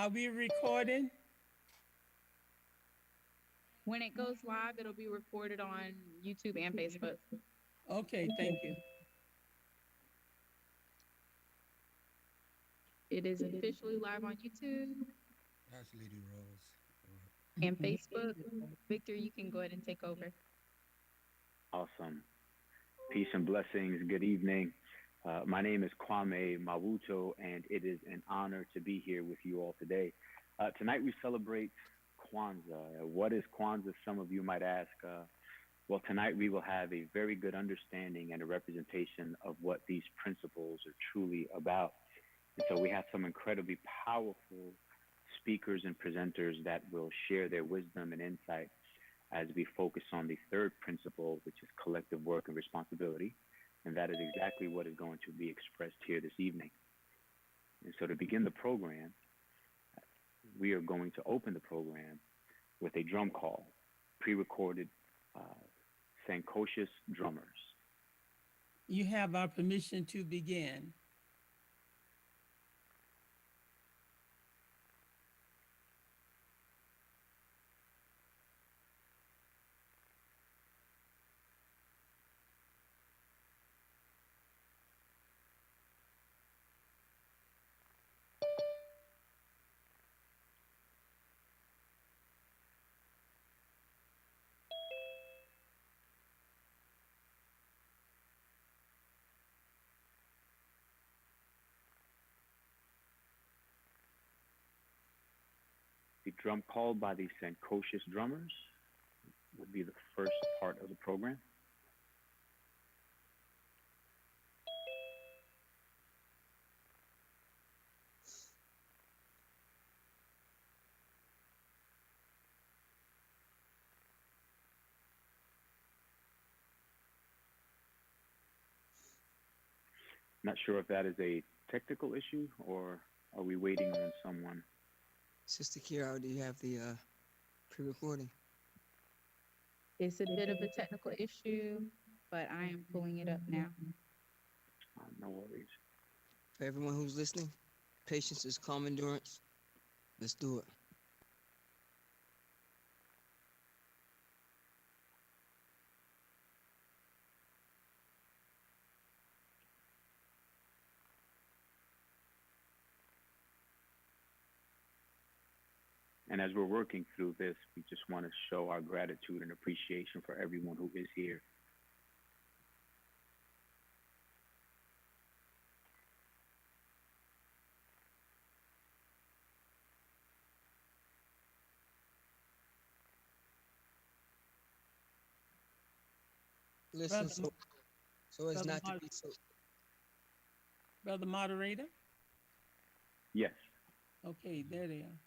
Are we recording? When it goes live, it'll be recorded on YouTube and Facebook. Okay, thank you. It is officially live on YouTube That's Lady Rose. and Facebook. Victor, you can go ahead and take over. Awesome. Peace and blessings. Good evening. My name is Kwame Mawuto, and it is an honor to be here with you all today. Tonight we celebrate Kwanzaa. What is Kwanzaa? Some of you might ask. Well, tonight we will have a very good understanding and a representation of what these principles are truly about. And so we have some incredibly powerful speakers and presenters that will share their wisdom and insight as we focus on the third principle, which is collective work and responsibility. And that is exactly what is going to be expressed here this evening. And so to begin the program, we are going to open the program with a drum call, pre-recorded Sankocious drummers. You have our permission to begin. The drum called by the Sankocious drummers would be the first part of the program. Not sure if that is a technical issue or are we waiting on someone? Sister Kira, do you have the pre-recording? It's a bit of a technical issue, but I am pulling it up now. No worries. For everyone who's listening, patience is calm endurance. Let's do it. And as we're working through this, we just want to show our gratitude and appreciation for everyone who is here. Listen, Brother- so as Brother not to Mark. be so. Brother Moderator? Yes. Okay, there they are.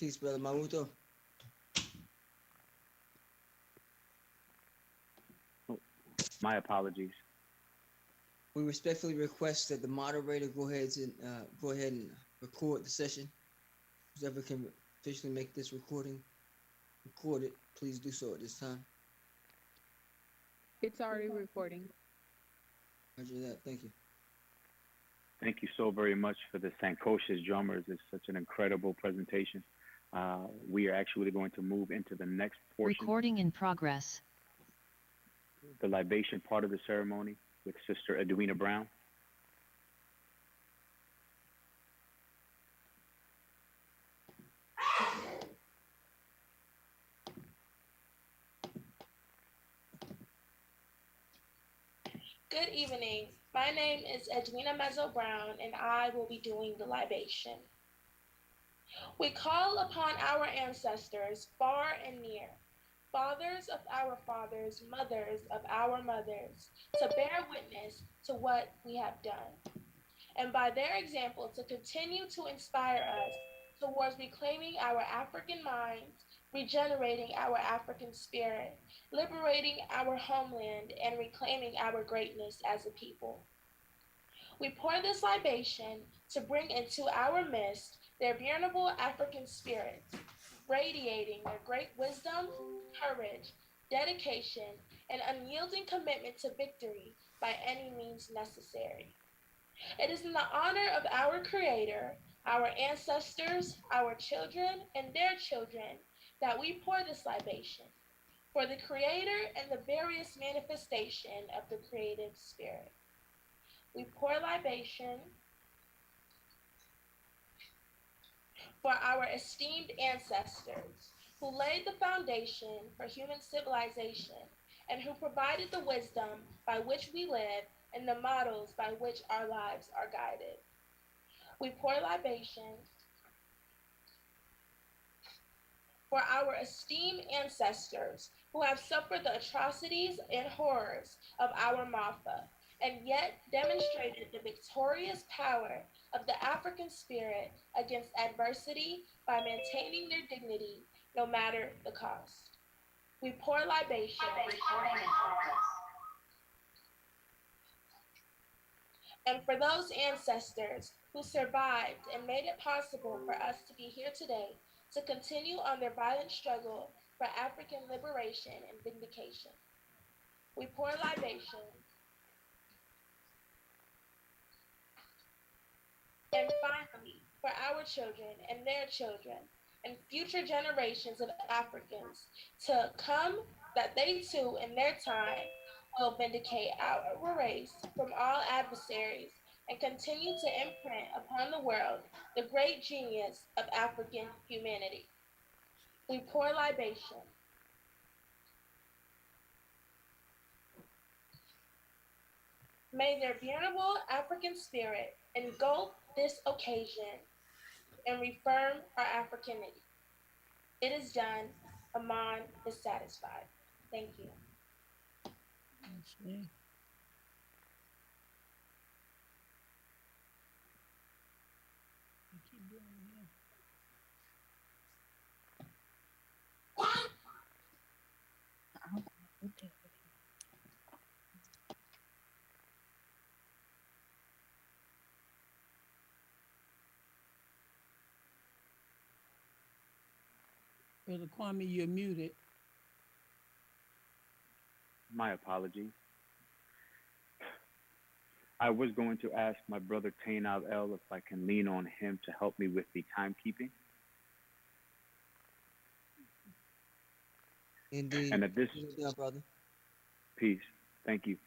Peace, Brother Maruto. My apologies. We respectfully request that the moderator go ahead and record the session. Whoever can officially make this recording recorded, please do so at this time. It's already recording. Roger that. Thank you. Thank you so very much for the Sankosha's drummers. It's such an incredible presentation. We are actually going to move into the next portion, Recording in progress. the libation part of the ceremony with Sister Edwina Brown. Good evening. My name is Edwina Mezzo Brown, and I will be doing the libation. We call upon our ancestors far and near, fathers of our fathers, mothers of our mothers, to bear witness to what we have done, and by their example to continue to inspire us towards reclaiming our African minds, regenerating our African spirit, liberating our homeland, and reclaiming our greatness as a people. We pour this libation to bring into our midst their venerable African spirits, radiating their great wisdom, courage, dedication, and unyielding commitment to victory by any means necessary. It is in the honor of our Creator, our ancestors, our children, and their children that we pour this libation for the Creator and the various manifestation of the creative spirit. We pour libation for our esteemed ancestors who laid the foundation for human civilization and who provided the wisdom by which we live and the models by which our lives are guided. We pour libation for our esteemed ancestors who have suffered the atrocities and horrors of our Mafa and yet demonstrated the victorious power of the African spirit against adversity by maintaining their dignity no matter the cost. We pour libation and for those ancestors who survived and made it possible for us to be here today to continue on their violent struggle for African liberation and vindication. We pour libation and finally for our children and their children and future generations of Africans to come that they too in their time will vindicate our race from all adversaries and continue to imprint upon the world the great genius of African humanity. We pour libation. May their venerable African spirit engulf this occasion and reaffirm our Africanity. It is done. Amon is satisfied. Thank you. Ashe. We keep going here. Brother Kwame, you're muted. My apologies. I was going to ask my brother Tainab El if I can lean on him to help me with the timekeeping. Indeed. And at this Yeah, brother. piece, thank you.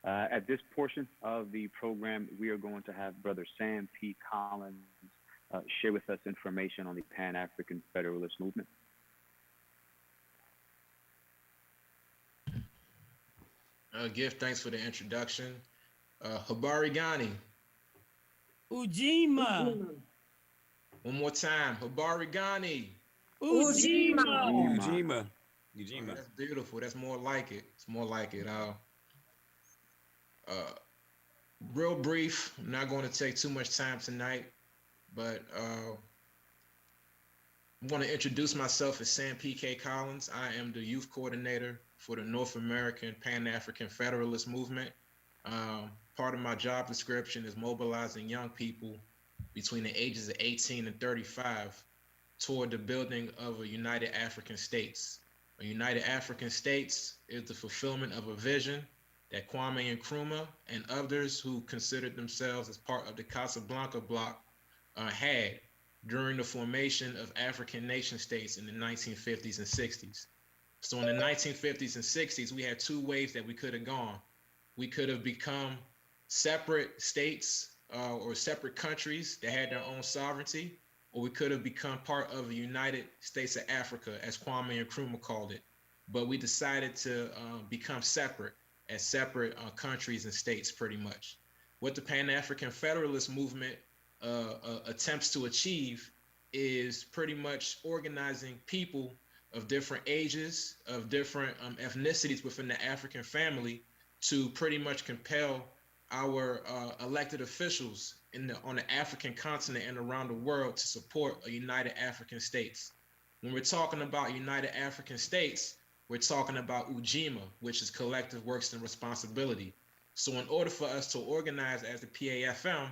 At this portion of the program, we are going to have Brother Sam P. Collins share with us information on the Pan-African Federalist movement. Give thanks for the introduction. Habari Gani. Ujima. One more time. Habari Gani. Ujima. Ujima. Oh, Ujima. that's beautiful. That's more like it. It's more like it. Real brief. I'm not going to take too much time tonight, but I'm going to introduce myself as Sam P.K. Collins. I am the youth coordinator for the North American Pan-African Federalist Movement. Part of my job description is mobilizing young people between the ages of 18 and 35 toward the building of a United African States. A United African States is the fulfillment of a vision that Kwame Nkrumah and others who considered themselves as part of the Casablanca bloc had during the formation of African nation states in the 1950s and 60s. So in the 1950s and 60s, we had two ways that we could have gone. We could have become separate states or separate countries that had their own sovereignty, or we could have become part of the United States of Africa, as Kwame Nkrumah called it. But we decided to become separate as separate countries and states, pretty much. What the Pan-African Federalist movement attempts to achieve is pretty much organizing people of different ages, of different ethnicities within the African family to pretty much compel our elected officials on the African continent and around the world to support a United African States. When we're talking about United African States, we're talking about Ujima, which is collective works and responsibility. So in order for us to organize as the PAFM,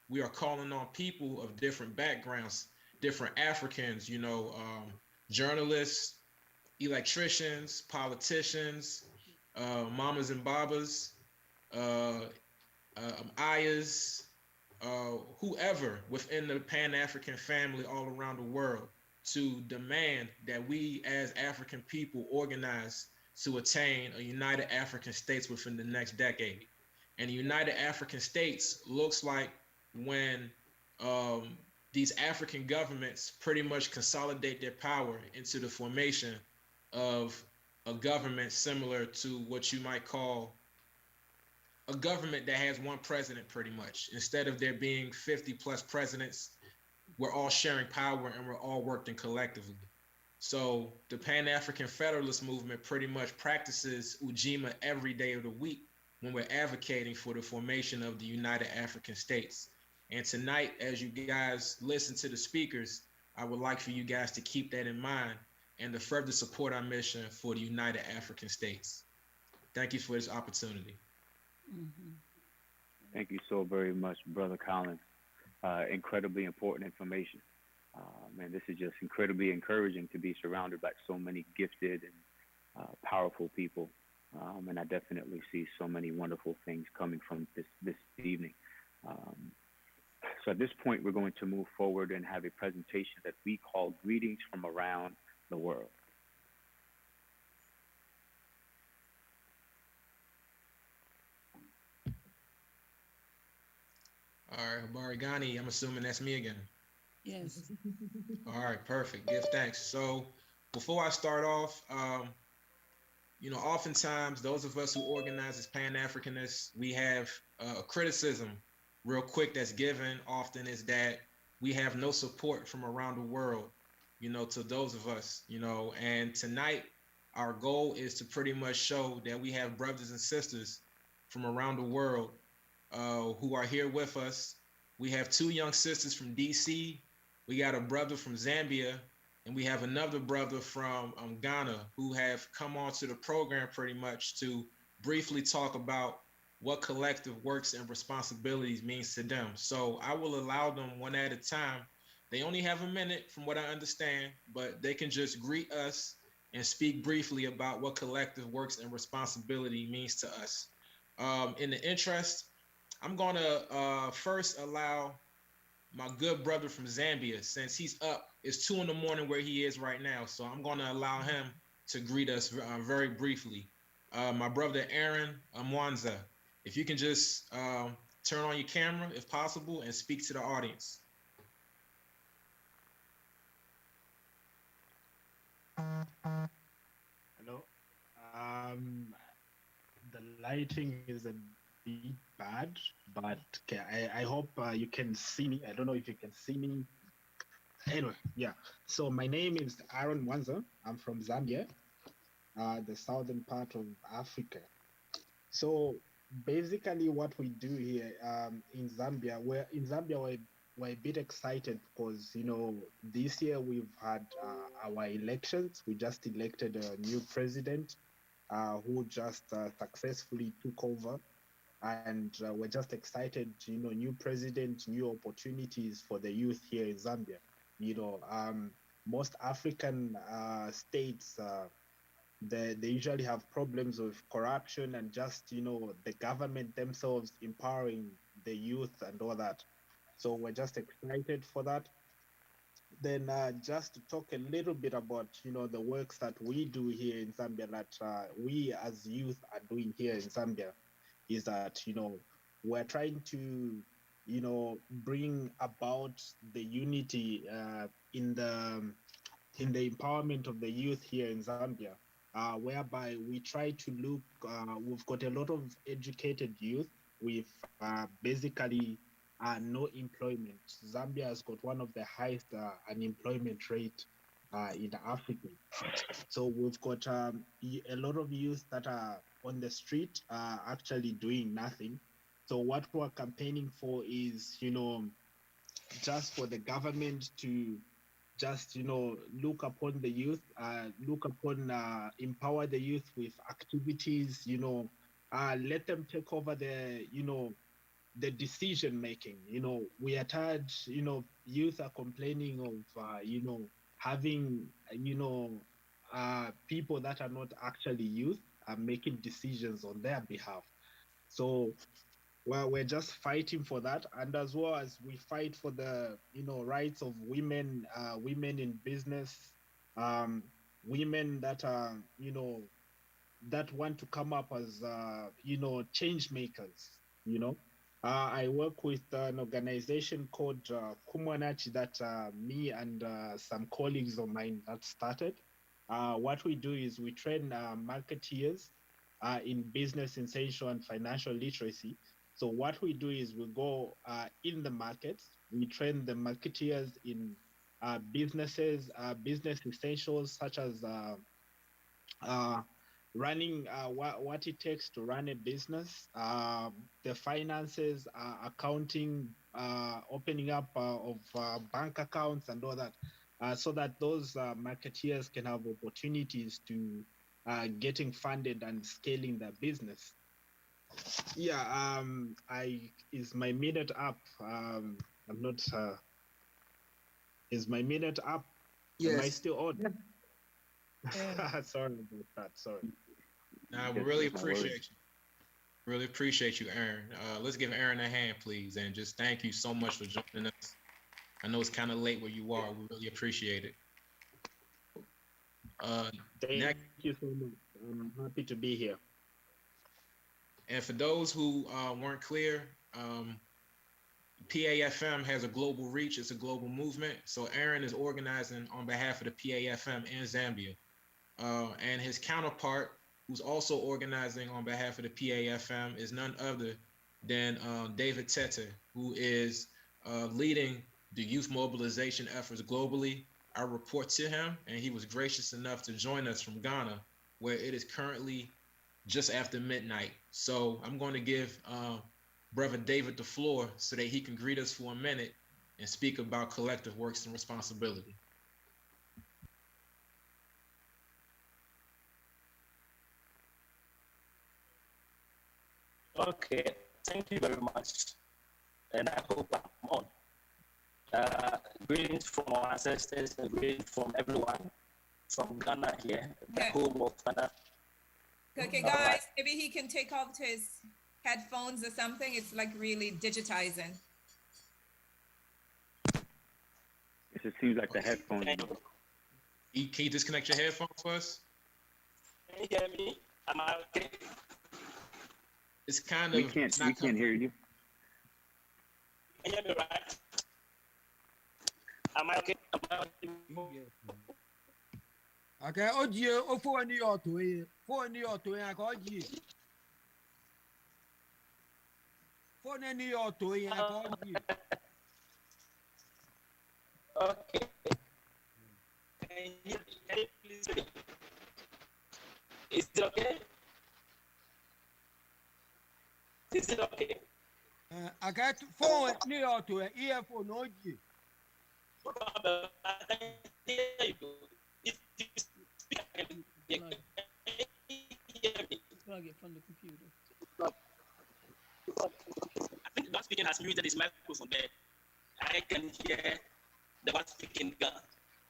we are calling on people of different backgrounds, different Africans, journalists, electricians, politicians, mamas and babas, ayahs, whoever within the Pan-African family all around the world to demand that we as African people organize to attain a United African States within the next decade. And the United African States looks like when these African governments pretty much consolidate their power into the formation of a government similar to what you might call a government that has one president, pretty much. Instead of there being 50 plus presidents, we're all sharing power and we're all working collectively. So the Pan-African Federalist movement pretty much practices Ujima every day of the week when we're advocating for the formation of the United African States. And tonight, as you guys listen to the speakers, I would like for you guys to keep that in mind and to further support our mission for the United African States. Thank you for this opportunity. Mm-hmm. Thank you so very much, Brother Collins. Incredibly important information. And this is just incredibly encouraging to be surrounded by so many gifted and powerful people. And I definitely see so many wonderful things coming from this evening. So at this point, we're going to move forward and have a presentation that we call Greetings from Around the World. All right, Barigani, I'm assuming that's me again. Yes. All right, perfect. Give thanks. So Before I start off, oftentimes those of us who organize as Pan-Africanists, we have a criticism real quick that's given often is that we have no support from around the world, to those of us, and tonight our goal is to pretty much show that we have brothers and sisters from around the world who are here with us. We have two young sisters from DC. We got a brother from Zambia, and we have another brother from Ghana who have come onto the program pretty much to briefly talk about what collective works and responsibilities means to them. So I will allow them one at a time. They only have a minute from what I understand, but they can just greet us and speak briefly about what collective works and responsibility means to us. In the interest, I'm going to first allow my good brother from Zambia, since he's up, it's 2 in the morning where he is right now. So I'm going to allow him to greet us very briefly. My brother Aaron Mwanza, if you can just turn on your camera if possible and speak to the audience. Hello. The lighting is a bit bad, but okay, I hope you can see me. I don't know if you can see me. Anyway, yeah. So my name is Aaron Mwanza. I'm from Zambia, the southern part of Africa. So basically, what we do here in Zambia, we're a bit excited because this year we've had our elections. We just elected a new president who just successfully took over, and we're just excited. New president, new opportunities for the youth here in Zambia. Most African states. They usually have problems with corruption and just the government themselves empowering the youth and all that. So we're just excited for that. Then just to talk a little bit about the works that we do here in Zambia, that we as youth are doing here in Zambia, is that we're trying to bring about the unity in the empowerment of the youth here in Zambia, whereby we try to look, we've got a lot of educated youth with basically no employment. Zambia has got one of the highest unemployment rate in Africa. So we've got a lot of youth that are on the street actually doing nothing. So what we're campaigning for is, just for the government to just look upon the youth, empower the youth with activities, let them take over the decision making. We are tired, youth are complaining of having people that are not actually youth are making decisions on their behalf. So well, we're just fighting for that, and as well as we fight for the rights of women, women in business, women that are that want to come up as change makers. I work with an organization called Kumwanachi that me and some colleagues of mine that started. What we do is we train marketeers in business essential and financial literacy. So what we do is we go in the markets, we train the marketeers in businesses, business essentials such as uh, running what it takes to run a business, the finances, accounting, opening up of bank accounts and all that, so that those marketeers can have opportunities to getting funded and scaling their business. Yeah, is my minute up? I'm not. Is my minute up? Am I Yes. still on? Yeah. Sorry about that. Sorry. Nah, we really appreciate you. Really appreciate you, Aaron. Let's give Aaron a hand, please, and just thank you so much for joining us. I know it's kind of late where you are. We really appreciate it. Thank Next, you so much. I'm happy to be here. and for those who weren't clear, PAFM has a global reach. It's a global movement. So Aaron is organizing on behalf of the PAFM in Zambia. And his counterpart, who's also organizing on behalf of the PAFM, is none other than David Tete, who is leading the youth mobilization efforts globally. I report to him, and he was gracious enough to join us from Ghana, where it is currently just after midnight. So I'm going to give Brother David the floor so that he can greet us for a minute and speak about collective works and responsibility. Okay, thank you very much. And I hope I'm on. Greetings from our ancestors and greetings from everyone from Ghana here, the Okay. home of Ghana. Okay, guys, maybe he can take off his headphones or something. It's like really digitizing. It just seems like the headphones. Can Can you disconnect your headphones for us? you hear me? Am I okay? It's kind We of can't hear you. Can you hear me right? Am I okay? Am I okay? Okay, Oji, Ofo ni Otoye, Fo ni Otoye, Oji. Fo ni Otoye, Oji. Okay. Can you please speak? Is it okay? Is it okay? I got phone ni Otoye, earphone Oji. I can hear you. If you speak, I can hear me. Plug it from the computer. I think the one speaking has muted his microphone there. I can hear the one speaking Ghana.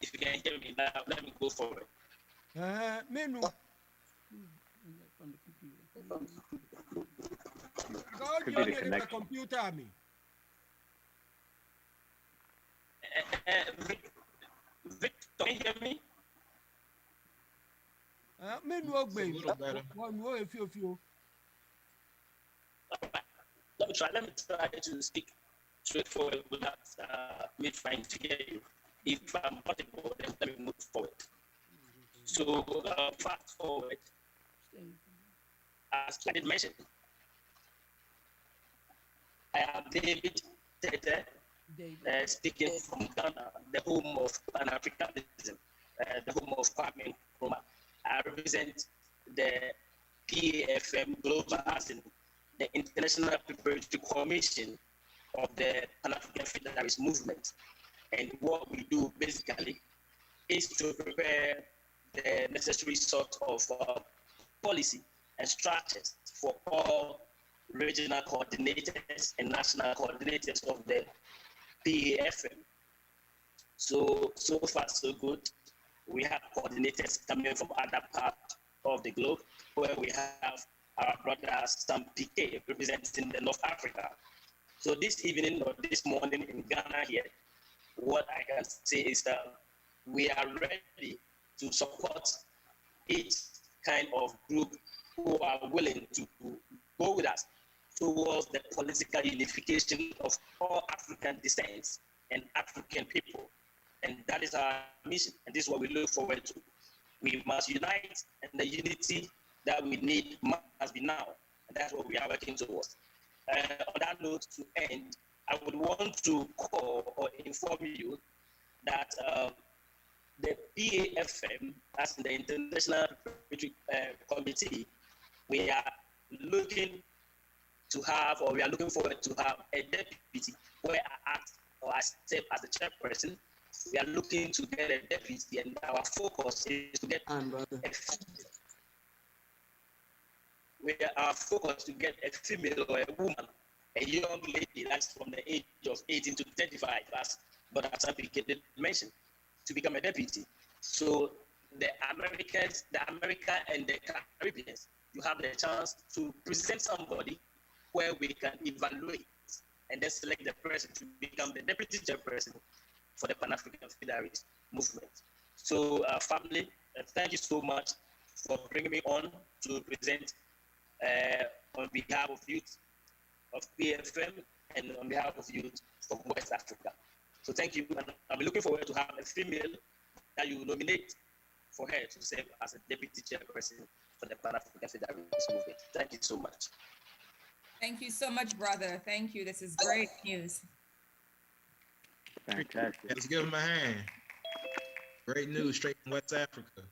If you can hear me now, let me go forward. Menu. From the computer. Oji, Could be the on the connection. computer me. Victor, can you hear me? Menu It's a Ogbe. little better. One way, few. Let me try to speak straightforward without me trying to hear you. If I'm audible, then let me move forward. So fast forward, as I did mention, I am David Tete, David. speaking from Ghana, the home of Pan-Africanism, the home of Kwame Nkrumah. I represent the PAFM Global as in the International Preparatory Commission of the Pan-African Federalist Movement. And what we do basically is to prepare the necessary sort of policy and structures for all regional coordinators and national coordinators of the PAFM. So far, so good. We have coordinators coming from other parts of the globe, where we have our brother Sam PK representing the North Africa. So this evening or this morning in Ghana here, what I can say is that we are ready to support each kind of group who are willing to go with us towards the political unification of all African descents and African people. And that is our mission, and this is what we look forward to. We must unite, and the unity that we need must be now, and that's what we are working towards. On that note, to end, I would want to call or inform you that the PAFM, as the International Preparatory Committee, we are looking to have, or we are looking forward to have a deputy where I act or I step as the chairperson. We are looking to get a deputy, and our focus is to get our focus to get a female or a woman, a young lady that's from the age of 18 to 35, as Dr. Sapike did mention, to become a deputy. So the Americans, the America and the Caribbeans, you have the chance to present somebody where we can evaluate and then select the person to become the deputy chairperson for the Pan-African Federalist movement. So family, thank you so much for bringing me on to present on behalf of youth of PFM and on behalf of youth from West Africa. So thank you, and I'm looking forward to have a female that you nominate for her to serve as a deputy chairperson for the Pan-African Federalist movement. Thank you so much. Thank you so much, brother. Thank you. This is great news. Fantastic. Let's give him a hand. Great news straight from West Africa.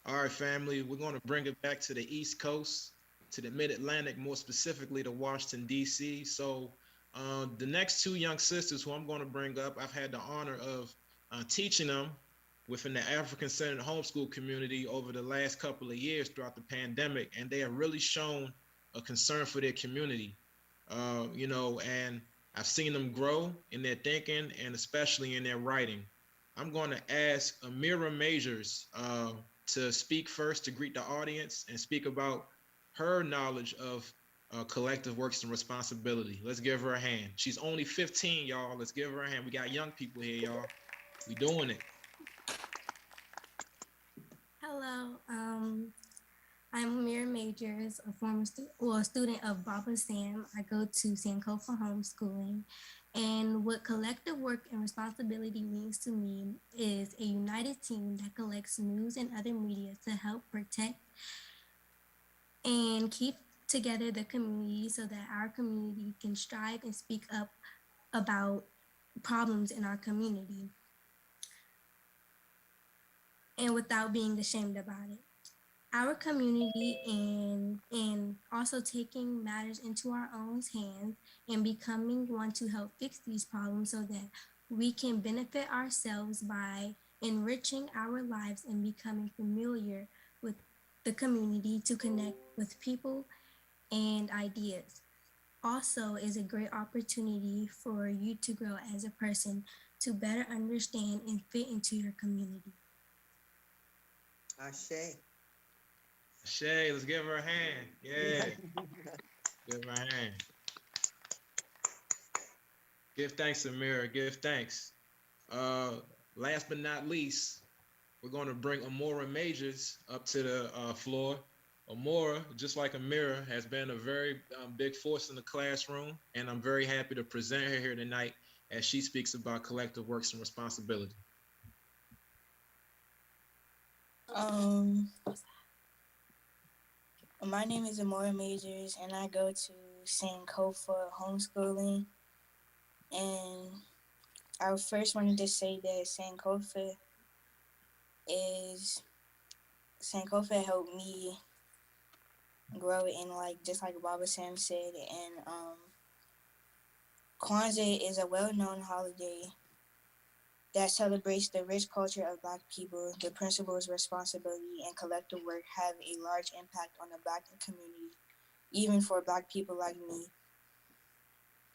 All right, family, we're going to bring it back to the East Coast, to the Mid-Atlantic, more specifically to Washington, D.C. So the next two young sisters who I'm going to bring up, I've had the honor of teaching them within the African-centered homeschool community over the last couple of years throughout the pandemic, and they have really shown a concern for their community, and I've seen them grow in their thinking and especially in their writing. I'm going to ask Amira Majors to speak first, to greet the audience and speak about her knowledge of collective works and responsibility. Let's give her a hand. She's only 15, y'all. Let's give her a hand. We got young people here, y'all. We doing it. Hello, I'm Amir Majors, a former student of Baba Sam. I go to Sankofa Homeschooling. And what collective work and responsibility means to me is a united team that collects news and other media to help protect and keep together the community so that our community can strive and speak up about problems in our community and without being ashamed about it. Our community and also taking matters into our own hands and becoming one to help fix these problems so that we can benefit ourselves by enriching our lives and becoming familiar with the community to connect with people and ideas. Also is a great opportunity for you to grow as a person to better understand and fit into your community. Ashe. Shay, let's give her a hand. Yeah. Give her a hand. Give thanks, Amira. Give thanks. Last but not least, we're going to bring Amora Majors up to the floor. Amora, just like Amira, has been a very big force in the classroom, and I'm very happy to present her here tonight as she speaks about collective works and responsibility. My name is Amora Majors, and I go to Sankofa Homeschooling. And I first wanted to say that Sankofa helped me grow in, like, just like Baba Sam said. And Kwanzaa is a well-known holiday that celebrates the rich culture of Black people. The principles, responsibility, and collective work have a large impact on the Black community, even for Black people like me.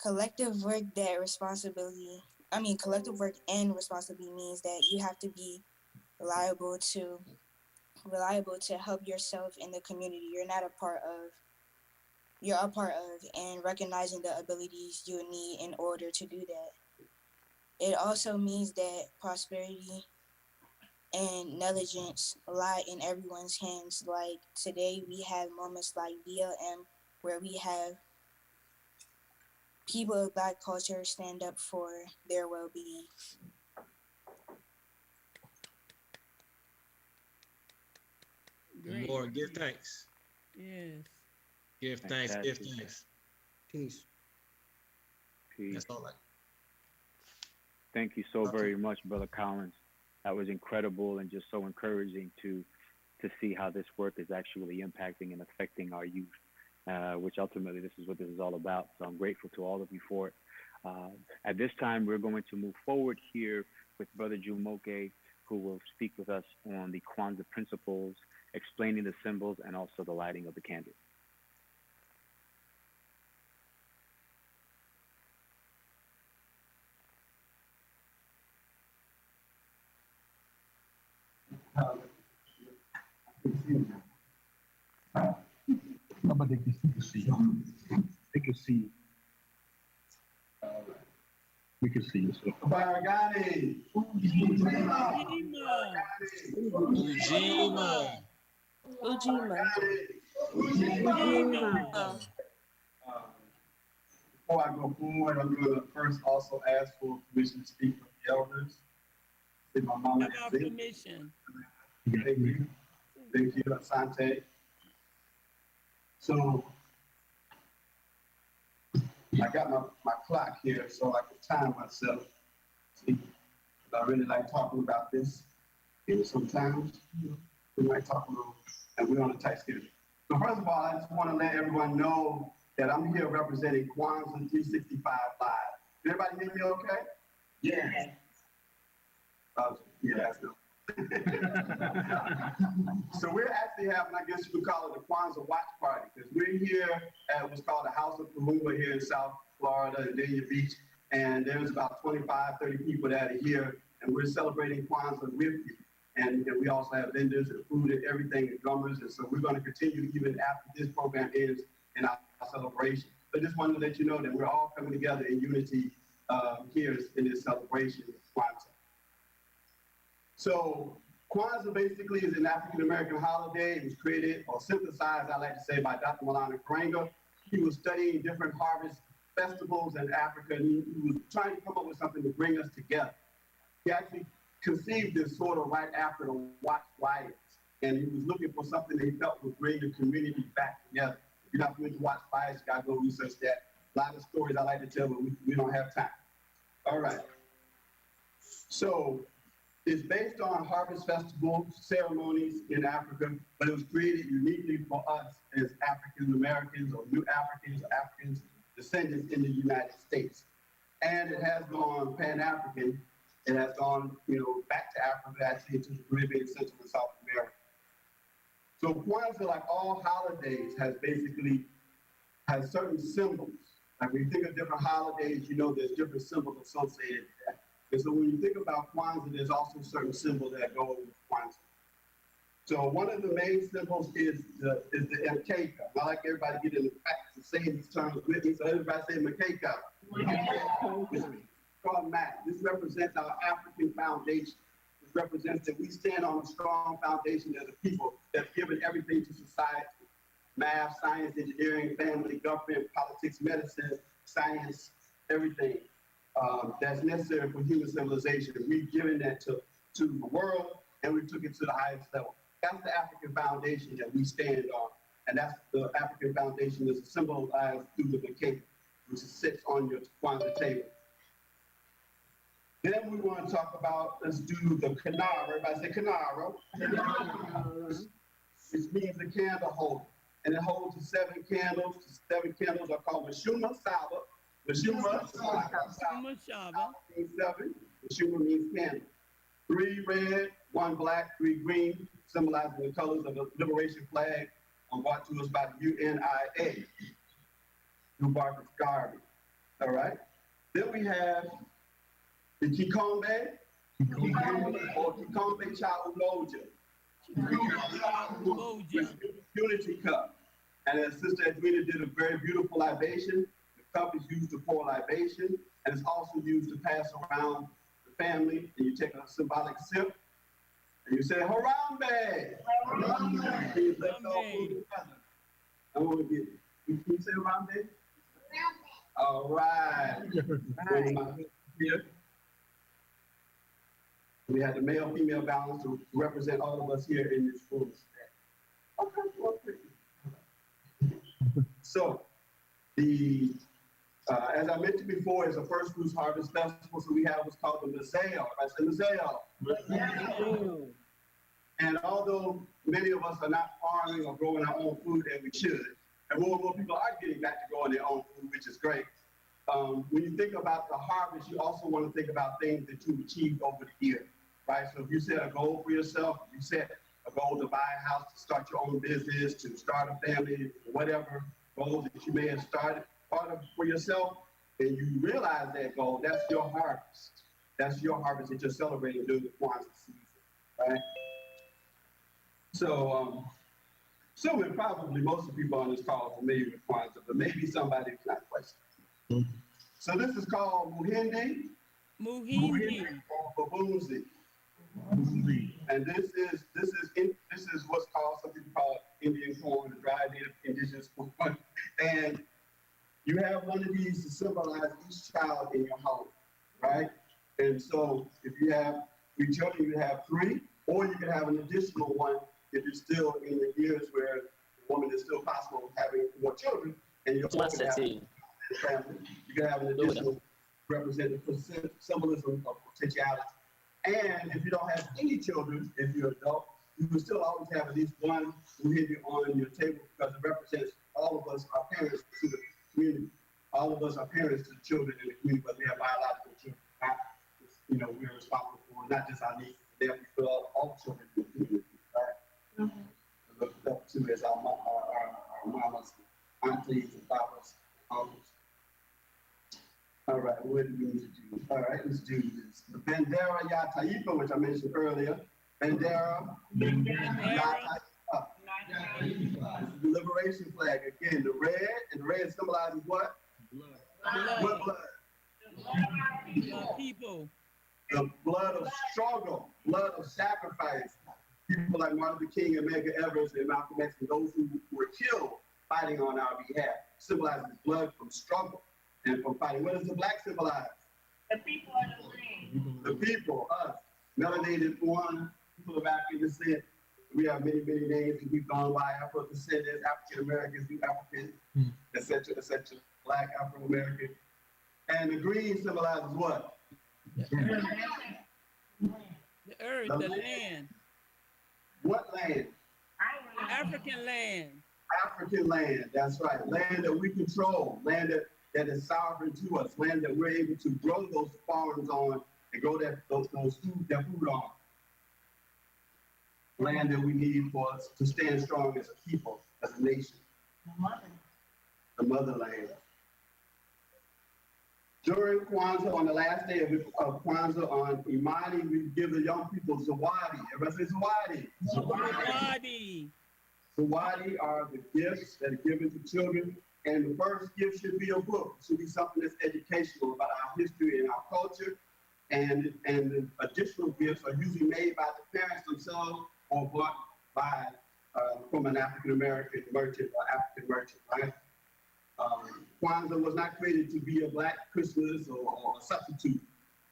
Collective work and responsibility means that you have to be reliable to help yourself in the community you're a part of, and recognizing the abilities you need in order to do that. It also means that prosperity and negligence lie in everyone's hands. Like today, we have moments like BLM, where we have people of Black culture stand up for their well-being. Great. More, give thanks. Yes. Give thanks. Give Fantastic. thanks. Peace. Peace. That's all. Thank you so very much, Brother Collins. That was incredible and just so encouraging to see how this work is actually impacting and affecting our youth, which ultimately this is what this is all about. So I'm grateful to all of you for it. At this time, we're going to move forward here with Brother Jumoke, who will speak with us on the Kwanzaa principles, explaining the symbols, and also the lighting of the candle. They can see. They can see. We can see yourself. Ujima. Ujima. Ujima. Ujima. Before I go forward, I'm going to first also ask for permission to speak with the elders. See my mama Have our is in. permission. Thank you. Thank you, Asante. So I got my clock here so I can time myself. See, I really like talking about this. And sometimes we might talk a little, and we're on a tight schedule. So first of all, I just want to let everyone know that I'm here representing Kwanzaa 365 Live. Did everybody hear me okay? Yes. Yeah, that's good. So we're actually having, I guess you could call it the Kwanzaa watch party, because we're here at what's called the House of Kaluma here in South Florida and Dania Beach, and there's about 25, 30 people that are here, and we're celebrating Kwanzaa with you. And we also have vendors and food and everything and drummers, and so we're going to continue even after this program ends in our celebration. But just wanted to let you know that we're all coming together in unity here in this celebration of Kwanzaa. So Kwanzaa basically is an African-American holiday. It was created or synthesized, I like to say, by Dr. Malana Karenga. He was studying different harvest festivals in Africa, and he was trying to come up with something to bring us together. He actually conceived this sort of right after the Watch Riots, and he was looking for something that he felt would bring the community back together. If you're not familiar with Watch Riots, you gotta go research that. A lot of stories I like to tell, but we don't have time. All right. So it's based on harvest festivals, ceremonies in Africa, but it was created uniquely for us as African Americans or new Africans or Africans descendants in the United States. And it has gone Pan-African. It has gone, back to Africa, actually to the Caribbean, Central and South America. So Kwanzaa, like all holidays, has certain symbols. Like when you think of different holidays, there's different symbols associated with that. And so when you think about Kwanzaa, there's also certain symbols that go with Kwanzaa. So one of the main symbols is the mkeka. I like everybody to get in the practice of saying these terms with me, so everybody say mkeka. Called MAC. This represents our African foundation. This represents that we stand on a strong foundation as a people that's given everything to society. Math, science, engineering, family, government, politics, medicine, science, everything that's necessary for human civilization. We've given that to the world, and we took it to the highest level. That's the African foundation that we stand on. And that's the African foundation is symbolized through the mkeka, which sits on your Kwanzaa table. Then we want to talk about, let's do the kanara. Everybody say kanara. Which means the candle holder. And it holds the 7 candles. The 7 candles are called Mashuma Saba. Mashuma Shaba means 7. Mashuma means candle. 3 red, 1 black, 3 green, symbolizing the colors of the liberation flag brought to us by the UNIA through Marcus Garvey. All right. Then we have the Kikombe or Kikombe Cha Umoja. Unity cup. And as Sister Edwina did a very beautiful libation, the cup is used to pour libation, and it's also used to pass around the family, and you take a symbolic sip, and you say, Harambe! Harambe! Let's all move together. I want to get, can you say Harambe? All right. Here. We had the male-female balance to represent all of us here in this room. Okay. So, as I mentioned before, it's a first fruits harvest festival, so we have what's called the Mazeo. I said Mazeo. And although many of us are not farming or growing our own food, and we should, and more and more people are getting back to growing their own food, which is great. When you think about the harvest, you also want to think about things that you've achieved over the year, right? So if you set a goal for yourself, if you set a goal to buy a house, to start your own business, to start a family, whatever goals that you may have started for yourself, and you realize that goal, that's your harvest. That's your harvest that you're celebrating during the Kwanzaa season, right? So, assuming probably most of the people on this call are familiar with Kwanzaa, but maybe somebody's not questioning. So this is called Muhindi. Muhindi. Or Baboonzi. And this is what's called, some people call it Indian corn, the dried native indigenous corn. And you have one of these to symbolize each child in your home, right? And so if you have 3 children, you have 3, or you can have an additional one if you're still in the years where the woman is still possible having more children, and you're also have a family. You can have an additional representative for symbolism of potentiality. And if you don't have any children, if you're an adult, you will still always have at least one Muhindi on your table because it represents all of us are parents to the community. All of us are parents to the children in the community, but we have biological children. Not, you know, we're responsible for not just our nieces and nephews, but all children in the community, right? Mm-hmm. Looked up to as our mamas, aunties, and papas, uncles. All right, what do we need to do? All right, let's do this. The Bandera Ya Taifa, which I mentioned earlier. Bandera Ya Taifa. The liberation flag. Again, the red symbolizes what? Blood. What blood? People. The blood of struggle, blood of sacrifice. People like Martin Luther King and Medgar Evers and Malcolm X and those who were killed fighting on our behalf symbolizes blood from struggle and from fighting. What does the black symbolize? The people of the land. The people, us, melanated one, people of African descent. We have many, many names that we've gone by. Afro descendants, African Americans, New Africans, etc., etc., Black Afro American. And the green symbolizes what? The earth, the land. What land? African land. African land, that's right. Land that we control, land that is sovereign to us, land that we're able to grow those farms on and grow that food on. Land that we need for us to stand strong as a people, as a nation. The motherland. During Kwanzaa, on the last day of Kwanzaa on Imani, we give the young people zawadi. Everybody say zawadi. Zawadi. Zawadi are the gifts that are given to children. And the first gift should be a book. It should be something that's educational about our history and our culture. And the additional gifts are usually made by the parents themselves or bought by from an African American merchant or African merchant, right? Kwanzaa was not created to be a Black Christmas or a substitute.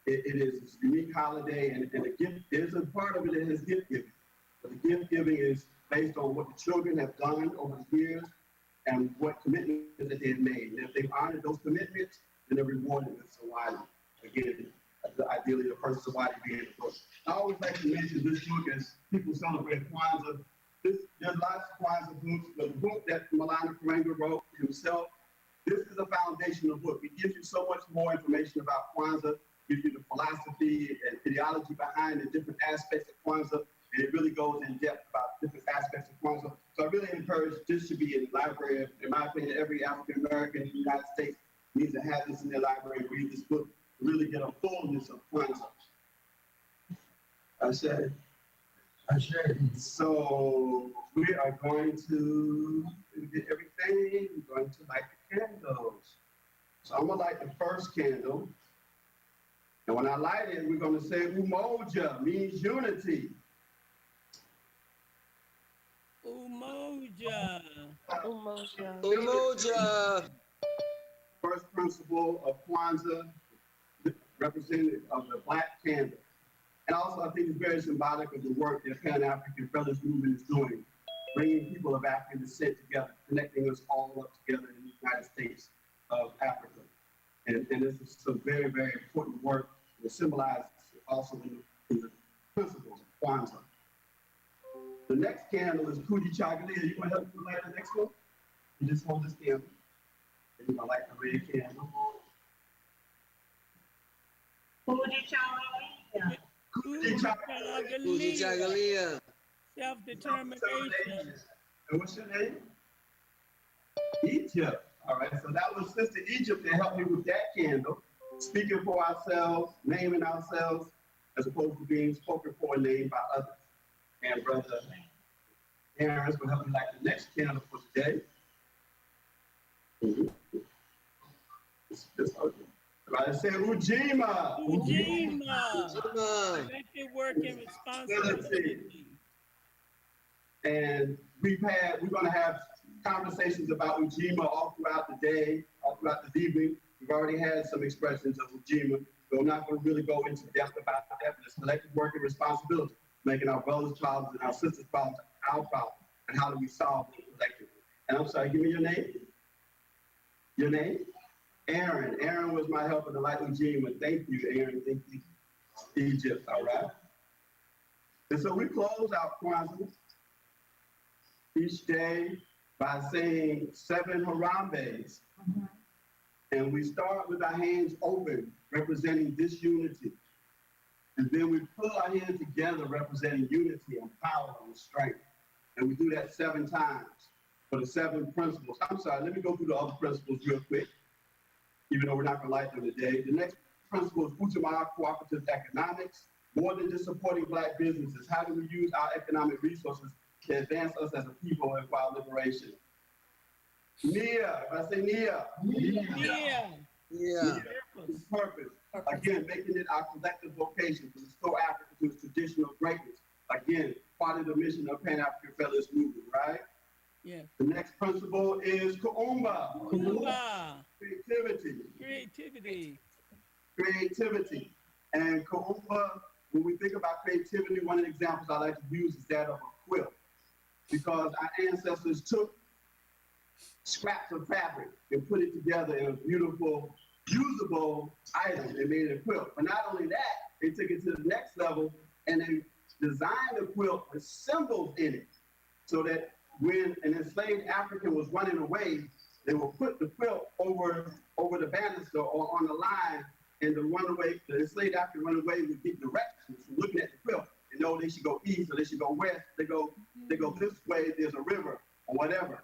It is a unique holiday, and the gift is a part of it that is gift giving. But the gift giving is based on what the children have done over the years and what commitments that they have made. And if they've honored those commitments, then they're rewarded with Zawadi. Again, ideally the first Zawadi being the book. I always like to mention this book as people celebrate Kwanzaa. There's lots of Kwanzaa books. The book that Maulana Karenga wrote himself, this is a foundational book. It gives you so much more information about Kwanzaa, gives you the philosophy and ideology behind the different aspects of Kwanzaa, and it really goes in depth about different aspects of Kwanzaa. So I really encourage this to be in the library. In my opinion, every African American in the United States needs to have this in their library and read this book to really get a fullness of Kwanzaa. I said. So we are going to get everything. We're going to light the candles. So I'm gonna light the first candle. And when I light it, we're gonna say Umoja, means unity. Umoja. Umoja. Umoja. First principle of Kwanzaa, representative of the Black candle. And also, I think it's very symbolic of the work that Pan-African Federalist movement is doing, bringing people of African descent together, connecting us all up together in the United States of Africa. And this is some very, very important work that symbolizes also in the principles of Kwanzaa. The next candle is Kuti Chagalia. You want to help me light the next one? You just hold this candle. And you're going to light the red candle. Kuti Chagalia. Self-determination. And what's your name? Egypt. All right, so that was Sister Egypt that helped me with that candle, speaking for ourselves, naming ourselves, as opposed to being spoken for and named by others. And Brother Aaron will help me light the next candle for today. Everybody say Ujima. Ujima. Collective work and responsibility. And we're going to have conversations about Ujima all throughout the day, all throughout this evening. We've already had some expressions of Ujima, so I'm not going to really go into depth about that, but it's collective work and responsibility, making our brothers' problems and our sisters' problems our problem, and how do we solve them collectively. And I'm sorry, give me your name. Your name? Aaron. Aaron was my helper to light Ujima. Thank you, Aaron. Thank you, Egypt. All right. And so we close out Kwanzaa each day by saying 7 Harambes. And we start with our hands open, representing this unity. And then we pull our hands together, representing unity and power and strength. And we do that 7 times for the 7 principles. I'm sorry, let me go through the other principles real quick, even though we're not going to like them today. The next principle is Ujima Cooperative Economics. More than just supporting Black businesses, how do we use our economic resources to advance us as a people and for our liberation? Nia, if I say Nia. Nia. Purpose. Again, making it our collective vocation to restore Africa to its traditional greatness. Again, part of the mission of Pan-African Federalist movement, right? Yeah. The next principle is Kuumba. Creativity. And Kuumba, when we think about creativity, one of the examples I like to use is that of a quilt. Because our ancestors took scraps of fabric and put it together in a beautiful, usable item. They made a quilt. But not only that, they took it to the next level and they designed a quilt with symbols in it so that when an enslaved African was running away, they would put the quilt over the banister or on the line, and the enslaved African runaway would get directions from looking at the quilt and know they should go east or they should go west. They go this way, there's a river or whatever.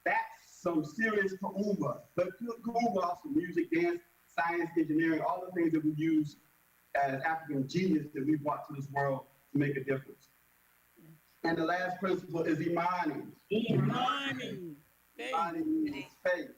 That's some serious Kuumba. But Kuumba also music, dance, science, engineering, all the things that we use as African genius that we brought to this world to make a difference. And the last principle is Imani. Imani means faith.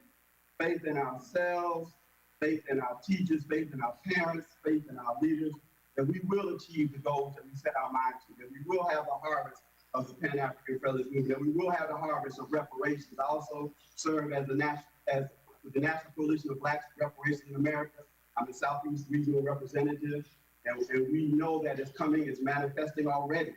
Faith in ourselves, faith in our teachers, faith in our parents, faith in our leaders, that we will achieve the goals that we set our mind to, that we will have the harvest of the Pan-African Federalist movement, that we will have the harvest of reparations. I also serve as the National Coalition of Blacks Reparations in America. I'm the Southeast Regional Representative, and we know that it's coming, it's manifesting already,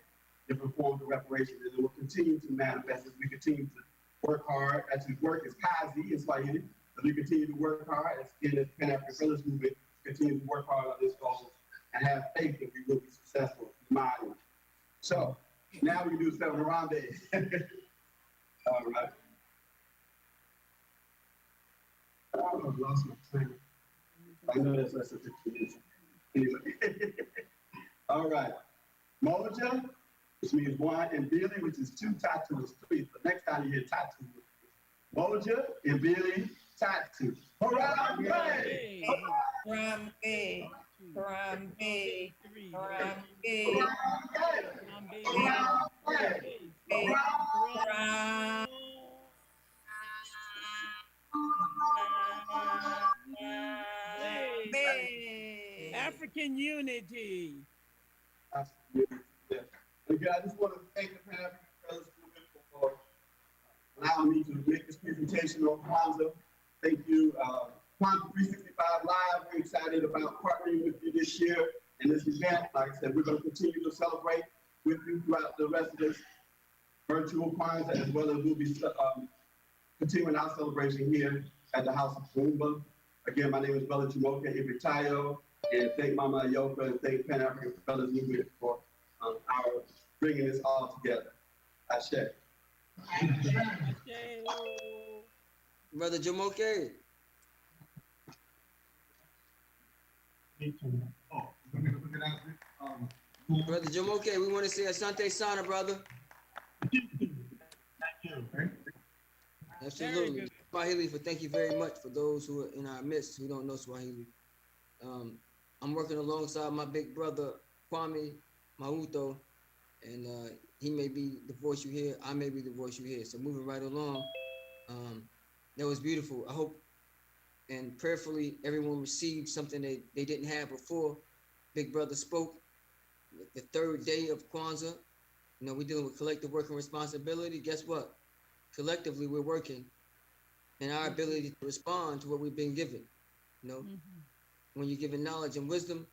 different forms of reparations, and it will continue to manifest as we continue to work hard. Actually, work is kazi in Swahili, as we continue to work hard, as in the Pan-African Federalist movement, continue to work hard on this goal and have faith that we will be successful in mind. So now we do 7 Harambe. All right. I've lost my train. I know that's less than 15 minutes. Anyway. All right. Moja, which means 1, and Billy, which is 2, Tatu is 3. The next time you hear Tatu, Moja and Billy, Tatu. Harambe! Harambe! Harambe! African unity. Again, I just want to thank the Pan-African Federalist movement for allowing me to make this presentation on Kwanzaa. Thank you, Kwanzaa 365 Live. We're excited about partnering with you this year in this event. Like I said, we're going to continue to celebrate with you throughout the rest of this virtual Kwanzaa, as well as we'll be continuing our celebration here at the House of Kuumba. Again, my name is Bella Jamoke Ibitayo, and thank Mama Ayoka and thank Pan-African Federalist movement for our bringing this all together. Ashe. Brother Jamoke. Brother Jamoke, we want to say Asante Sana, brother. Thank you. Absolutely. Swahili, thank you very much for those who are in our midst who don't know Swahili. I'm working alongside my big brother, Kwame Mauto, and he may be the voice you hear, I may be the voice you hear. So moving right along, that was beautiful. I hope and prayerfully everyone received something they didn't have before Big Brother spoke. The 3rd day of Kwanzaa, we're dealing with collective work and responsibility. Guess what? Collectively, we're working and our ability to respond to what we've been given. You know, when you're given knowledge and wisdom,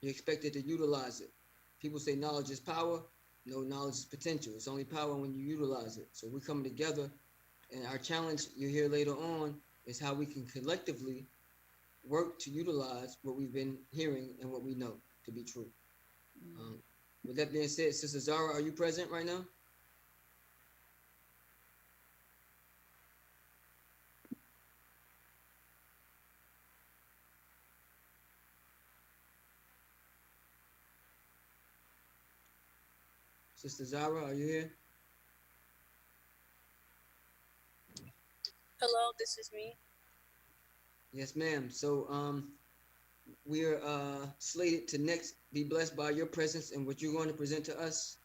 you're expected to utilize it. People say knowledge is power. No, knowledge is potential. It's only power when you utilize it. So we come together, and our challenge you hear later on is how we can collectively work to utilize what we've been hearing and what we know to be true. With that being said, Sister Zara, are you present right now? Sister Zara, are you here? Hello, this is me. Yes, ma'am. So we're slated to next be blessed by your presence and what you're going to present to us.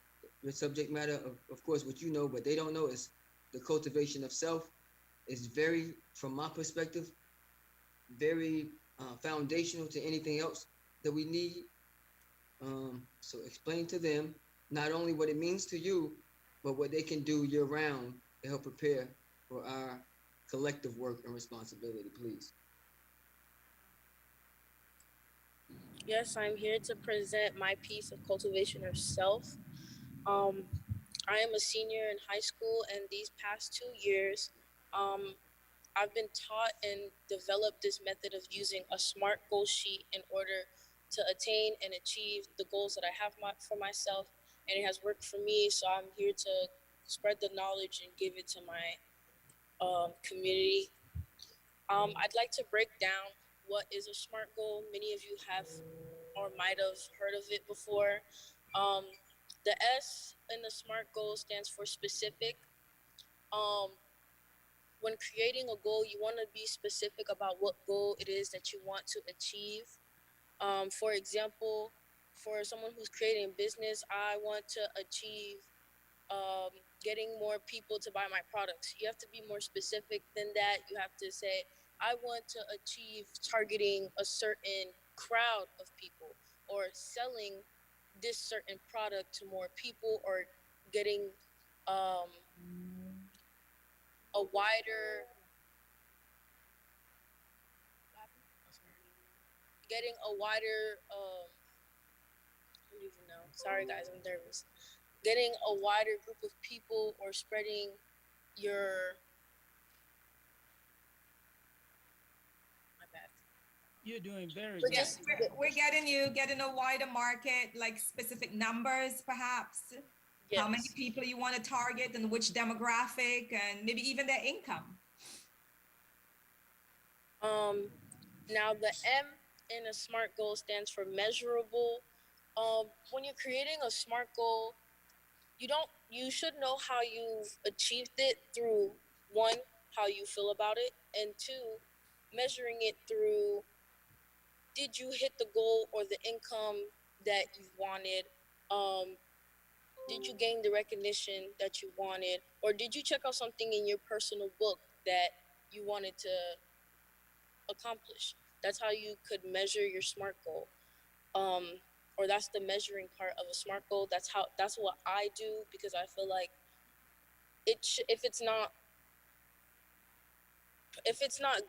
Your subject matter, of course, what you know, but they don't know is the cultivation of self is very, from my perspective, very foundational to anything else that we need. So explain to them not only what it means to you, but what they can do year round to help prepare for our collective work and responsibility, please. Yes, I'm here to present my piece of cultivation of self. I am a senior in high school, and these past 2 years, I've been taught and developed this method of using a SMART goal sheet in order to attain and achieve the goals that I have for myself, and it has worked for me. So I'm here to spread the knowledge and give it to my community. I'd like to break down what is a SMART goal. Many of you have or might have heard of it before. Um, the S in the SMART goal stands for specific. When creating a goal, you want to be specific about what goal it is that you want to achieve. For example, for someone who's creating a business, I want to achieve getting more people to buy my products. You have to be more specific than that. You have to say, I want to achieve targeting a certain crowd of people, or selling this certain product to more people, or getting um, a wider I don't even know. Sorry guys, I'm nervous. Getting a wider group of people, or spreading your my bad. You're doing very But good. just We're getting a wider market, like specific numbers, perhaps. How many people you want to target, and which demographic, and maybe even their income. Now the M in a SMART goal stands for measurable. When you're creating a SMART goal, you should know how you've achieved it through, one, how you feel about it, and two, measuring it through, did you hit the goal or the income that you wanted? Did you gain the recognition that you wanted, or did you check out something in your personal book that you wanted to accomplish? That's how you could measure your SMART goal. Or that's the measuring part of a SMART goal. That's what I do, because I feel like if it's not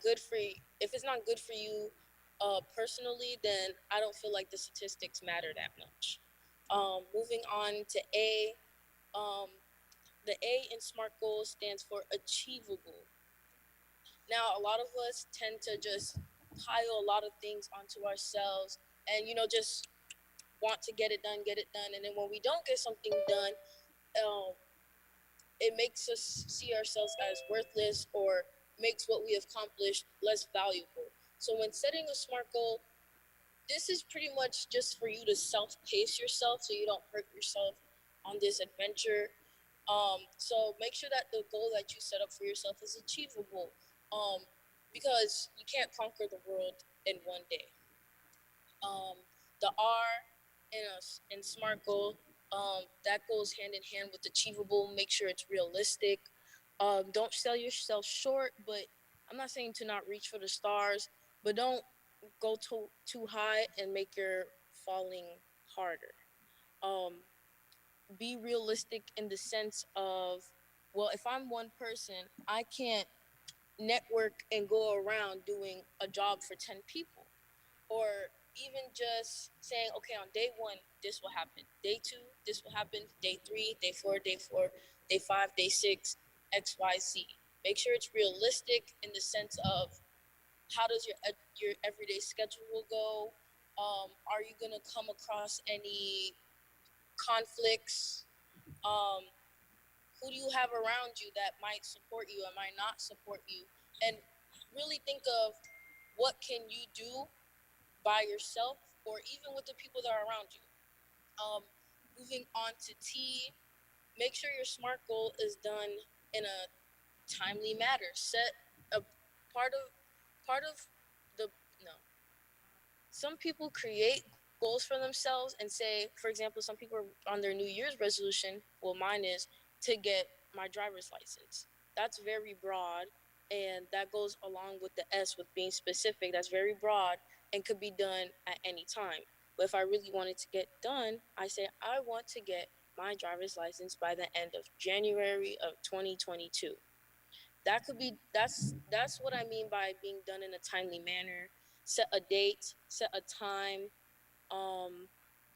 good for you personally, then I don't feel like the statistics matter that much. Moving on to A, the A in SMART goals stands for achievable. Now, a lot of us tend to just pile a lot of things onto ourselves, and just want to get it done, and then when we don't get something done, it makes us see ourselves as worthless, or makes what we have accomplished less valuable. So when setting a SMART goal, this is pretty much just for you to self-pace yourself so you don't hurt yourself on this adventure. So make sure that the goal that you set up for yourself is achievable, because you can't conquer the world in one day. The R in SMART goal, that goes hand in hand with achievable. Make sure it's realistic. Don't sell yourself short, but I'm not saying to not reach for the stars, but don't go too high and make your falling harder. Be realistic in the sense of, well, if I'm one person, I can't network and go around doing a job for 10 people. Or even just saying, okay, on day 1, this will happen. Day 2, this will happen. Day 3, day 4, day 5, day 6, X, Y, Z. Make sure it's realistic in the sense of how does your everyday schedule go? Are you gonna come across any conflicts? Who do you have around you that might support you and might not support you? And really think of what can you do by yourself or even with the people that are around you. Moving on to T, make sure your SMART goal is done in a timely manner. Set a part of the no. Some people create goals for themselves and say, for example, some people are on their New Year's resolution. Well, mine is to get my driver's license. That's very broad, and that goes along with the S with being specific. That's very broad and could be done at any time. But if I really wanted to get done, I say I want to get my driver's license by the end of January of 2022. That could be that's what I mean by being done in a timely manner. Set a date, set a time. um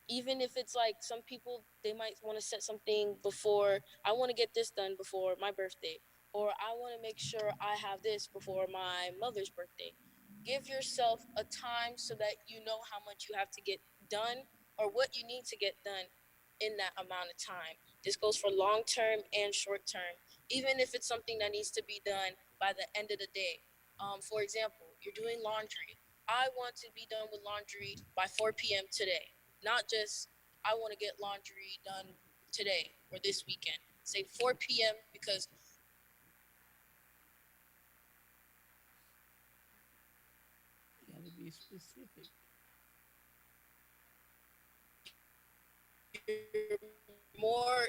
Even if it's like some people, they might want to set something before, I want to get this done before my birthday, or I want to make sure I have this before my mother's birthday. Give yourself a time so that you know how much you have to get done or what you need to get done in that amount of time. This goes for long term and short term, even if it's something that needs to be done by the end of the day. For example, you're doing laundry. I want to be done with laundry by 4 p.m. today, not just I want to get laundry done today or this weekend. Say 4 p.m. because You gotta be specific. you're more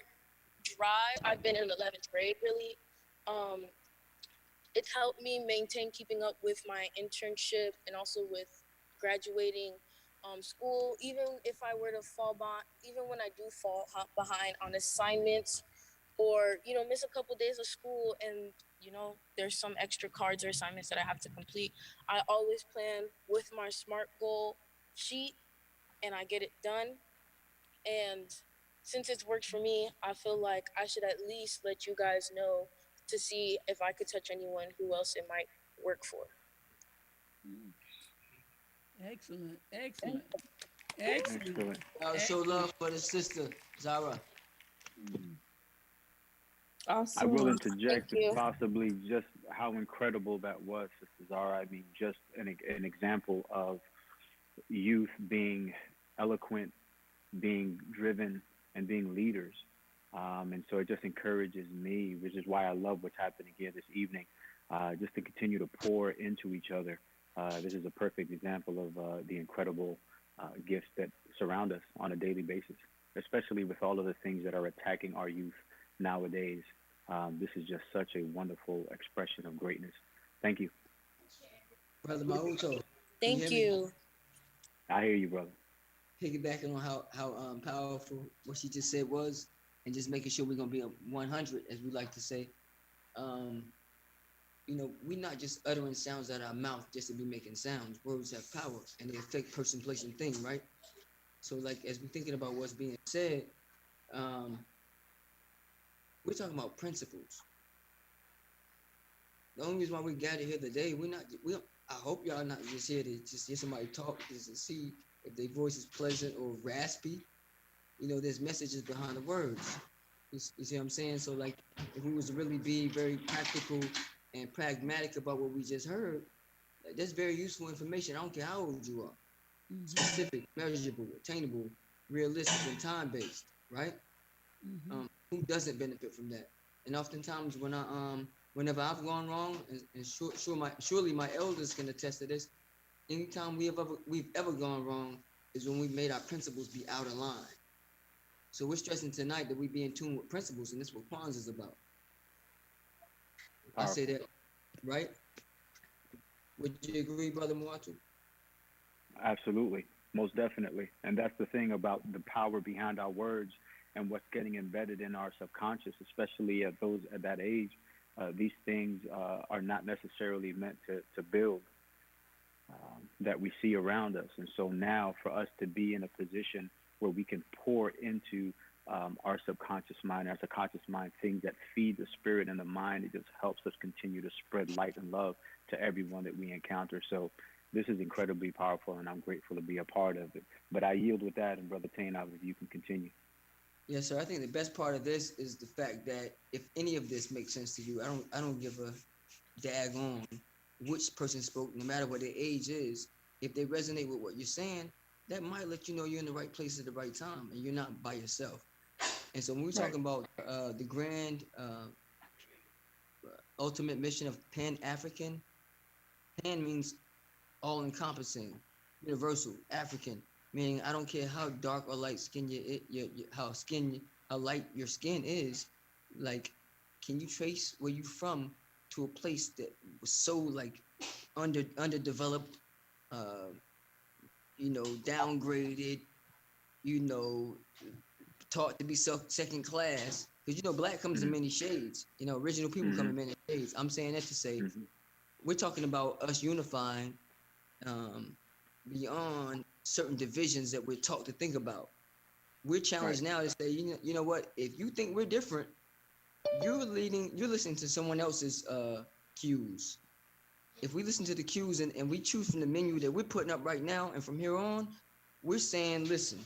drive. I've been in 11th grade really. Um, it's helped me maintain keeping up with my internship and also with graduating school. Even if I were to fall behind, even when I do fall behind on assignments, or miss a couple days of school, and there's some extra cards or assignments that I have to complete, I always plan with my SMART goal sheet and I get it done. And since it's worked for me, I feel like I should at least let you guys know to see if I could touch anyone who else it might work for. Excellent, excellent, excellent. I'll show love for the sister, Zara. I will interject possibly just how incredible that was, Sister Zara. I mean, just an example of youth being eloquent, being driven, and being leaders. And so it just encourages me, which is why I love what's happening here this evening, just to continue to pour into each other. This is a perfect example of the incredible gifts that surround us on a daily basis, especially with all of the things that are attacking our youth nowadays. This is just such a wonderful expression of greatness. Thank you. Brother Mauto. Thank you. I hear you, brother. Piggybacking on how powerful what she just said was, and just making sure we're gonna be a 100, as we like to say. We're not just uttering sounds out of our mouth just to be making sounds. Words have power, and they affect person, place, and thing, right? So, like, as we're thinking about what's being said, we're talking about principles. The only reason why we gathered here today, I hope y'all not just here to just hear somebody talk, just to see if their voice is pleasant or raspy. There's messages behind the words. You see what I'm saying? So, like, if we was to really be very practical and pragmatic about what we just heard, that's very useful information. I don't care how old you are. Specific, measurable, attainable, realistic, and time-based, right? Who doesn't benefit from that? And oftentimes whenever I've gone wrong, and surely my elders can attest to this, anytime we've ever gone wrong is when we've made our principles be out of line. So we're stressing tonight that we be in tune with principles, and this is what Kwanzaa is about. I say that, right? Would you agree, Brother Mwatu? Absolutely, most definitely. And that's the thing about the power behind our words and what's getting embedded in our subconscious, especially at that age. These things are not necessarily meant to build, that we see around us. And so now for us to be in a position where we can pour into our subconscious mind, our subconscious mind, things that feed the spirit and the mind, it just helps us continue to spread light and love to everyone that we encounter. So this is incredibly powerful, and I'm grateful to be a part of it. But I yield with that, and Brother Tainov, if you can continue. Yes, sir. I think the best part of this is the fact that if any of this makes sense to you, I don't give a daggone which person spoke, no matter what their age is. If they resonate with what you're saying, that might let you know you're in the right place at the right time, and you're not by yourself. And so when we're talking about the grand ultimate mission of Pan-African, Pan means all-encompassing, universal, African, meaning I don't care how dark or light skin how light your skin is, like, can you trace where you from to a place that was so like underdeveloped, downgraded, taught to be second class, because black comes in many shades. Original people come in many shades. I'm saying that to say we're talking about us unifying beyond certain divisions that we're taught to think about. We're challenged now to say, you know what? If you think we're different, you're listening to someone else's cues. If we listen to the cues and we choose from the menu that we're putting up right now, and from here on, we're saying, listen,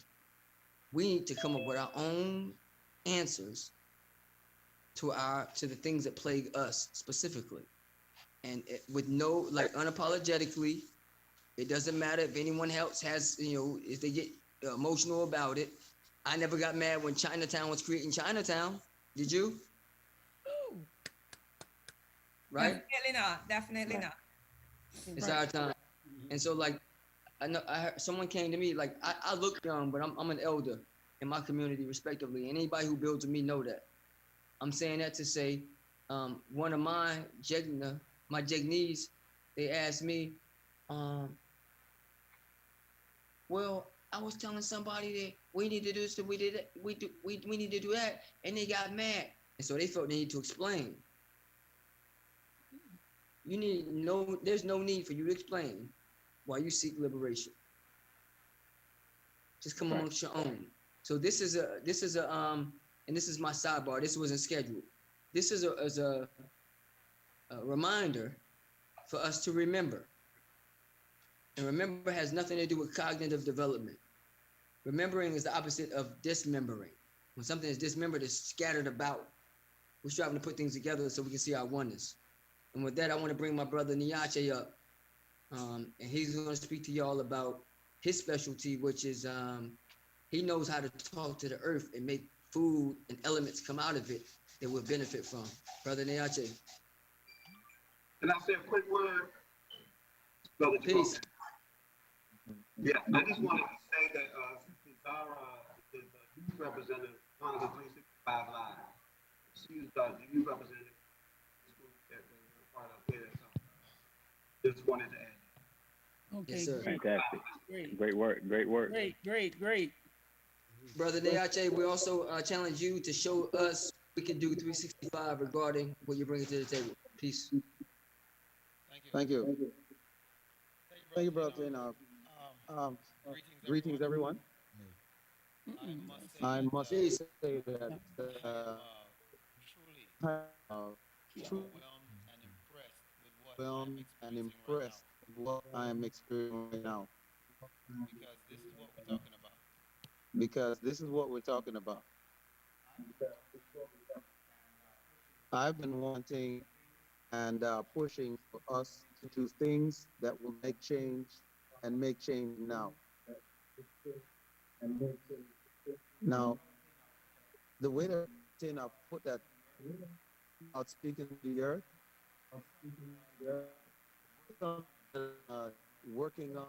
we need to come up with our own answers to the things that plague us specifically, and with no, like, unapologetically. It doesn't matter if anyone else has, if they get emotional about it. I never got mad when Chinatown was creating Chinatown. Did you? Right? Definitely not. It's our time. And so, like, I know I heard someone came to me, like, I look young, but I'm an elder in my community, respectively. And anybody who builds with me know that. I'm saying that to say, one of my jegnees, they asked me, well, I was telling somebody that we need to do this, we did that, we need to do that, and they got mad, and so they felt they need to explain. There's no need for you to explain why you seek liberation. Just come amongst your own. So this is a and this is my sidebar. This wasn't scheduled. This is a reminder for us to remember. And remember has nothing to do with cognitive development. Remembering is the opposite of dismembering. When something is dismembered, it's scattered about. We're striving to put things together so we can see our oneness. And with that, I want to bring my brother Niache up. And he's going to speak to y'all about his specialty, which is he knows how to talk to the earth and make food and elements come out of it that we'll benefit from. Brother Niache. Can I say a quick word? Brother Peace. Yeah, I just wanted to say that Zara is the youth representative on the 365 Live. She's the youth representative that we're part of here. So just wanted to add. Okay, Yes, sir. Fantastic. Great. Great work. Great work. Great. Brother Niache, we also challenge you to show us we can do 365 regarding what you're bringing to the table. Peace. Thank you. Thank you, Brother Tainov. Greetings, everyone. I must say that truly overwhelmed and impressed with what I am experiencing right now. Because this is what we're talking about. I've been wanting and pushing for us to do things that will make change and make change now. Now, the way that Tina put that out speaking to the earth, working on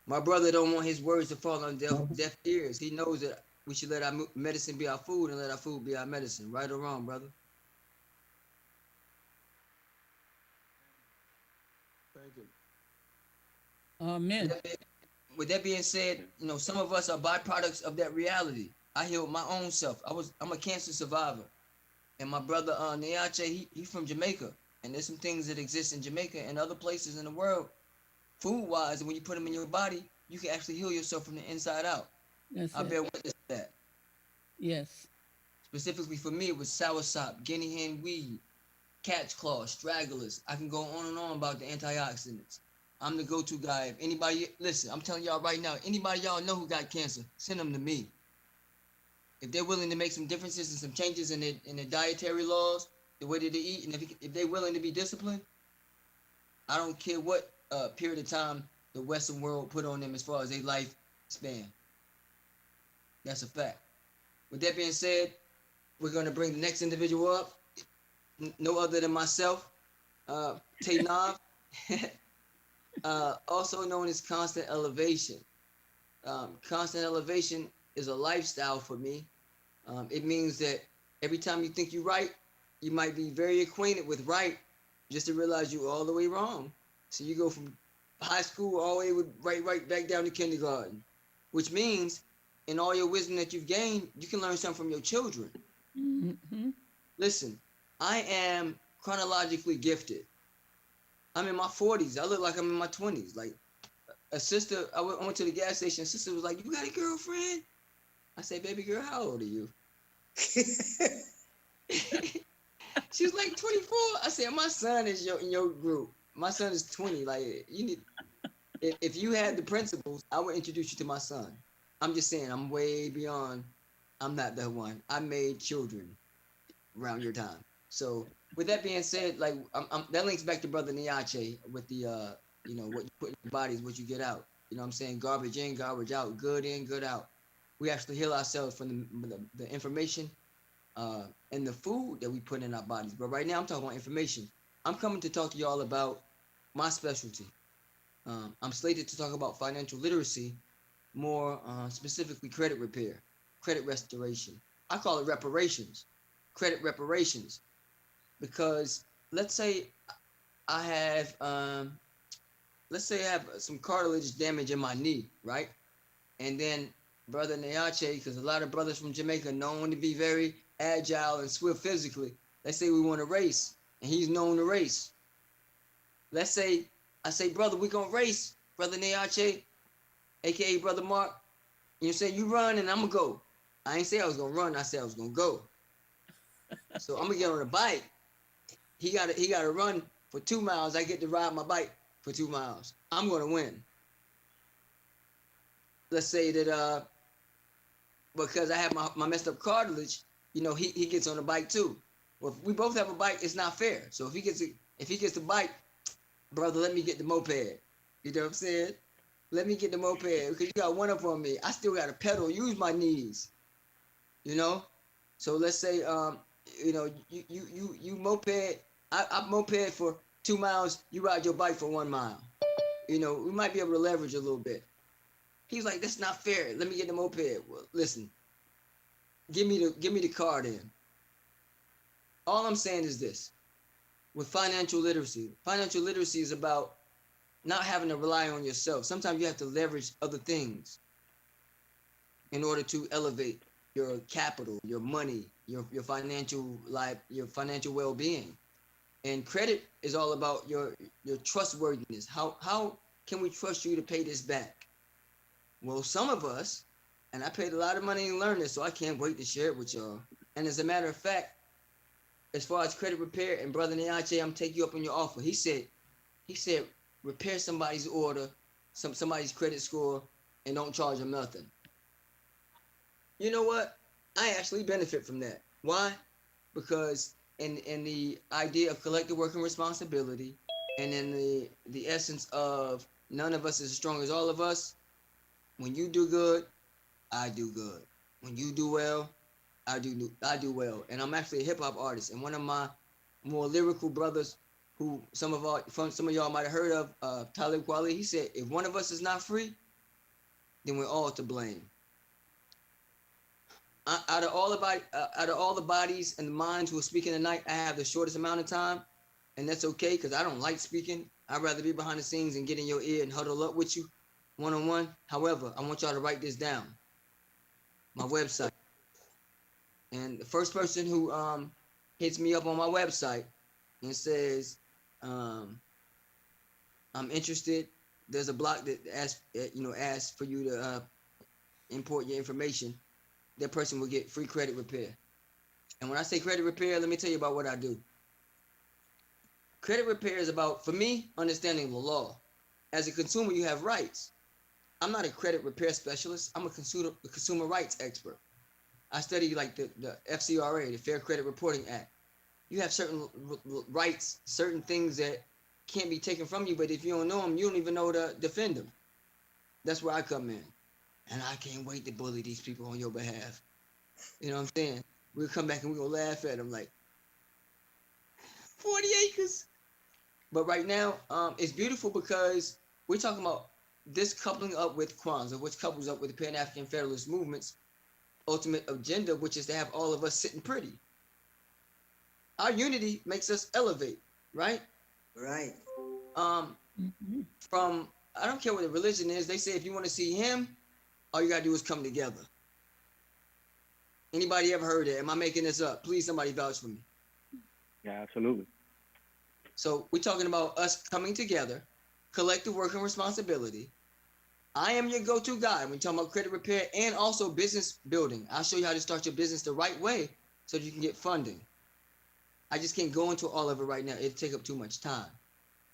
My brother don't want his words to fall on deaf ears. He knows that we should let our medicine be our food and let our food be our medicine. Right or wrong, brother? Thank you. Amen. With that being said, you know, some of us are byproducts of that reality. I healed my own self. I'm a cancer survivor. And my brother Neache, he from Jamaica. And there's some things that exist in Jamaica and other places in the world, food-wise, and when you put them in your body, you can actually heal yourself from the inside out. That's I it. bear witness to that. Yes. Specifically for me, it was soursop, guinea hen weed, cat's claw, stragglers. I can go on and on about the antioxidants. I'm the go-to guy. If anybody, listen, I'm telling y'all right now, anybody y'all know who got cancer, send them to me. If they're willing to make some differences and some changes in their dietary laws, the way that they eat, and if they're willing to be disciplined, I don't care what period of time the Western world put on them as far as their life span. That's a fact. With that being said, we're going to bring the next individual up, no other than myself, Tay Nav, also known as Constant Elevation. Constant elevation is a lifestyle for me. It means that every time you think you're right, you might be very acquainted with right, just to realize you're all the way wrong. So you go from high school all the way with right back down to kindergarten, which means in all your wisdom that you've gained, you can learn something from your children. Mm-hmm. Listen, I am chronologically gifted. I'm in my 40s. I look like I'm in my 20s. Like a sister, I went to the gas station. A sister was like, "You got a girlfriend?" I said, "Baby girl, how old are you?" She was like 24. I said, "My son is in your group. My son is 20. Like you need. If you had the principles, I would introduce you to my son." I'm just saying, I'm way beyond. I'm not the one. I made children around your time. So with that being said, like that links back to Brother Niache with the you know, what you put in your body is what you get out. You know what I'm saying? Garbage in, garbage out, good in, good out. We actually heal ourselves from the information and the food that we put in our bodies. But right now I'm talking about information. I'm coming to talk to y'all about my specialty. I'm slated to talk about financial literacy, more specifically credit repair, credit restoration. I call it reparations, credit reparations, because let's say I have some cartilage damage in my knee, right? And then Brother Neache, because a lot of brothers from Jamaica known to be very agile and swift physically, let's say we want to race, and he's known to race. Let's say I say, "Brother, we gonna race, Brother Neache, aka Brother Mark." You say you run and I'm gonna go. I ain't say I was gonna run. I said I was gonna go. So I'm gonna get on a bike. He gotta run for 2 miles. I get to ride my bike for 2 miles. I'm gonna win. Let's say that because I have my messed up cartilage, you know, he gets on the bike too. Well, if we both have a bike, it's not fair. So if he gets the bike, brother, let me get the moped. You know what I'm saying? Let me get the moped because you got one up on me. I still got to pedal, use my knees. You know? So let's say you know, you moped, I moped for 2 miles, you ride your bike for 1 mile. You know, we might be able to leverage a little bit. He's like, "That's not fair. Let me get the moped." Well, listen, give me the car then. All I'm saying is this: with financial literacy is about not having to rely on yourself. Sometimes you have to leverage other things in order to elevate your capital, your money, your financial life, your financial well-being. And credit is all about your trustworthiness. How can we trust you to pay this back? Well, some of us, and I paid a lot of money to learn this, so I can't wait to share it with y'all. And as a matter of fact, as far as credit repair, and Brother Neache, I'm taking you up on your offer. He said, repair somebody's order, somebody's credit score, and don't charge them nothing. You know what? I actually benefit from that. Why? Because in the idea of collective working responsibility, and in the essence of none of us is as strong as all of us, when you do good, I do good. When you do well, I do well. And I'm actually a hip hop artist, and one of my more lyrical brothers, who some of y'all might have heard of, Talib Kweli, he said, "If one of us is not free, then we're all to blame. Out of all the bodies and the minds who are speaking tonight, I have the shortest amount of time, and that's okay because I don't like speaking. I'd rather be behind the scenes and get in your ear and huddle up with you one-on-one. However, I want y'all to write this down. My website. And the first person who hits me up on my website and says, I'm interested, there's a block that asks for you to import your information. That person will get free credit repair. And when I say credit repair, let me tell you about what I do. Credit repair is about, for me, understanding the law. As a consumer, you have rights. I'm not a credit repair specialist. I'm a consumer rights expert. I study like the FCRA, the Fair Credit Reporting Act. You have certain rights, certain things that can't be taken from you, but if you don't know them, you don't even know to defend them. That's where I come in. And I can't wait to bully these people on your behalf. You know what I'm saying? We'll come back and we'll laugh at them like 40 acres. But right now, it's beautiful because we're talking about this coupling up with Kwanzaa, which couples up with the Pan-African Federalist movement's ultimate agenda, which is to have all of us sitting pretty. Our unity makes us elevate, right? Right. From, I don't care what the religion is, they say if you want to see him, all you gotta do is come together. Anybody ever heard that? Am I making this up? Please, somebody vouch for me. Yeah, absolutely. So we're talking about us coming together, collective work and responsibility. I am your go-to guy when you're talking about credit repair and also business building. I'll show you how to start your business the right way so that you can get funding. I just can't go into all of it right now. It'd take up too much time.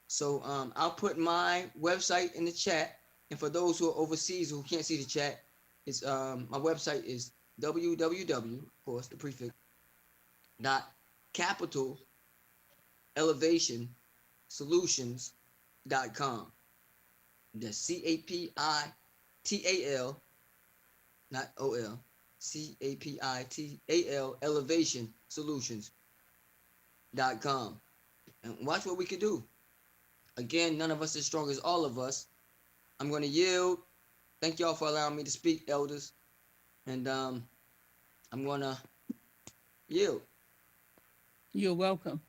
So I'll put my website in the chat. And for those who are overseas who can't see the chat, it's my website is www, of course, the prefix, .capitaleelevationsolutions.com. That's CAPITAL, not OL, CAPITAL elevationsolutions.com. And watch what we can do. Again, none of us as strong as all of us. I'm going to yield. Thank y'all for allowing me to speak, elders. And I'm going to yield. You're welcome.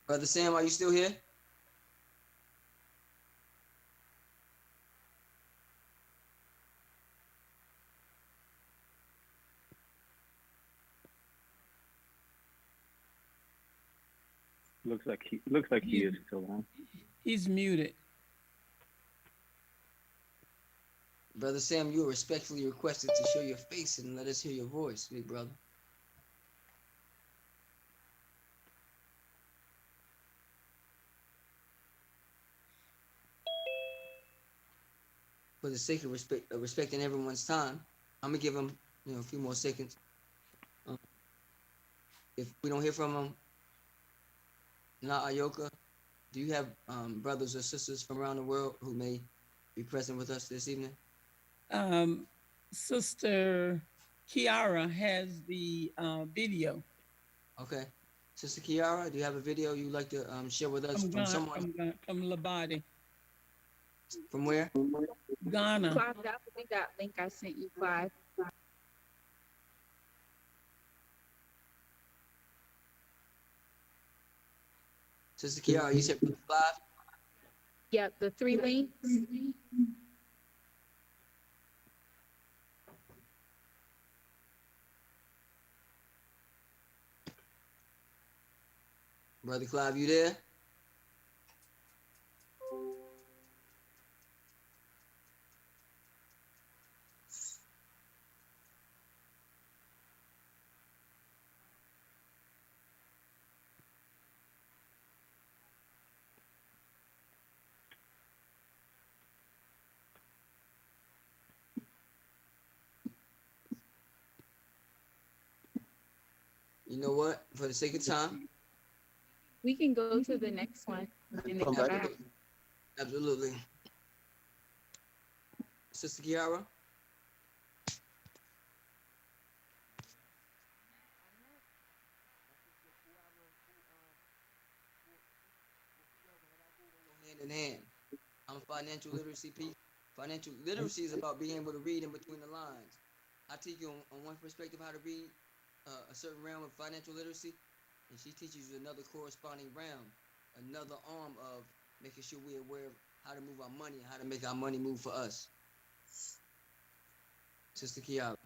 Brother Sam, are you still here? Looks like he is still on. He's muted. Brother Sam, you are respectfully requested to show your face and let us hear your voice, big brother. For the sake of respecting everyone's time, I'm gonna give him, a few more seconds. If we don't hear from him, Na Ayoka, do you have brothers or sisters from around the world who may be present with us this evening? Sister Kiara has the video. Okay. Sister Kiara, do you have a video you'd like to share with us from someone? From Labadi. From where? Ghana. Clive, that was that link I sent you, Clive. Sister Kiara, you said 5? Yep, the 3 links. Brother Clive, you there? You know what? For the sake of time, We can go to the next one and then come back. absolutely. Sister Kiara? Hand in hand. I'm a financial literacy piece. Financial literacy is about being able to read in between the lines. I teach you on one perspective how to read a certain realm of financial literacy, and she teaches you another corresponding realm, another arm of making sure we're aware of how to move our money and how to make our money move for us. Sister Kiara.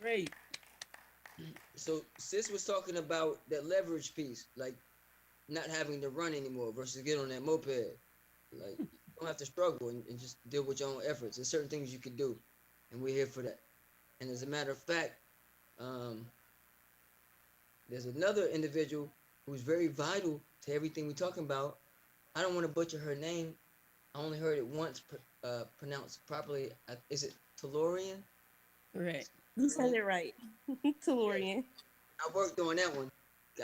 Great. So sis was talking about that leverage piece, like not having to run anymore versus get on that moped. Like you don't have to struggle and just deal with your own efforts. There's certain things you can do, and we're here for that. And as a matter of fact, um, there's another individual who's very vital to everything we're talking about. I don't want to butcher her name. I only heard it once pronounced properly. Is it Tellurian? Correct. You said it right. Tellurian. I worked on that one.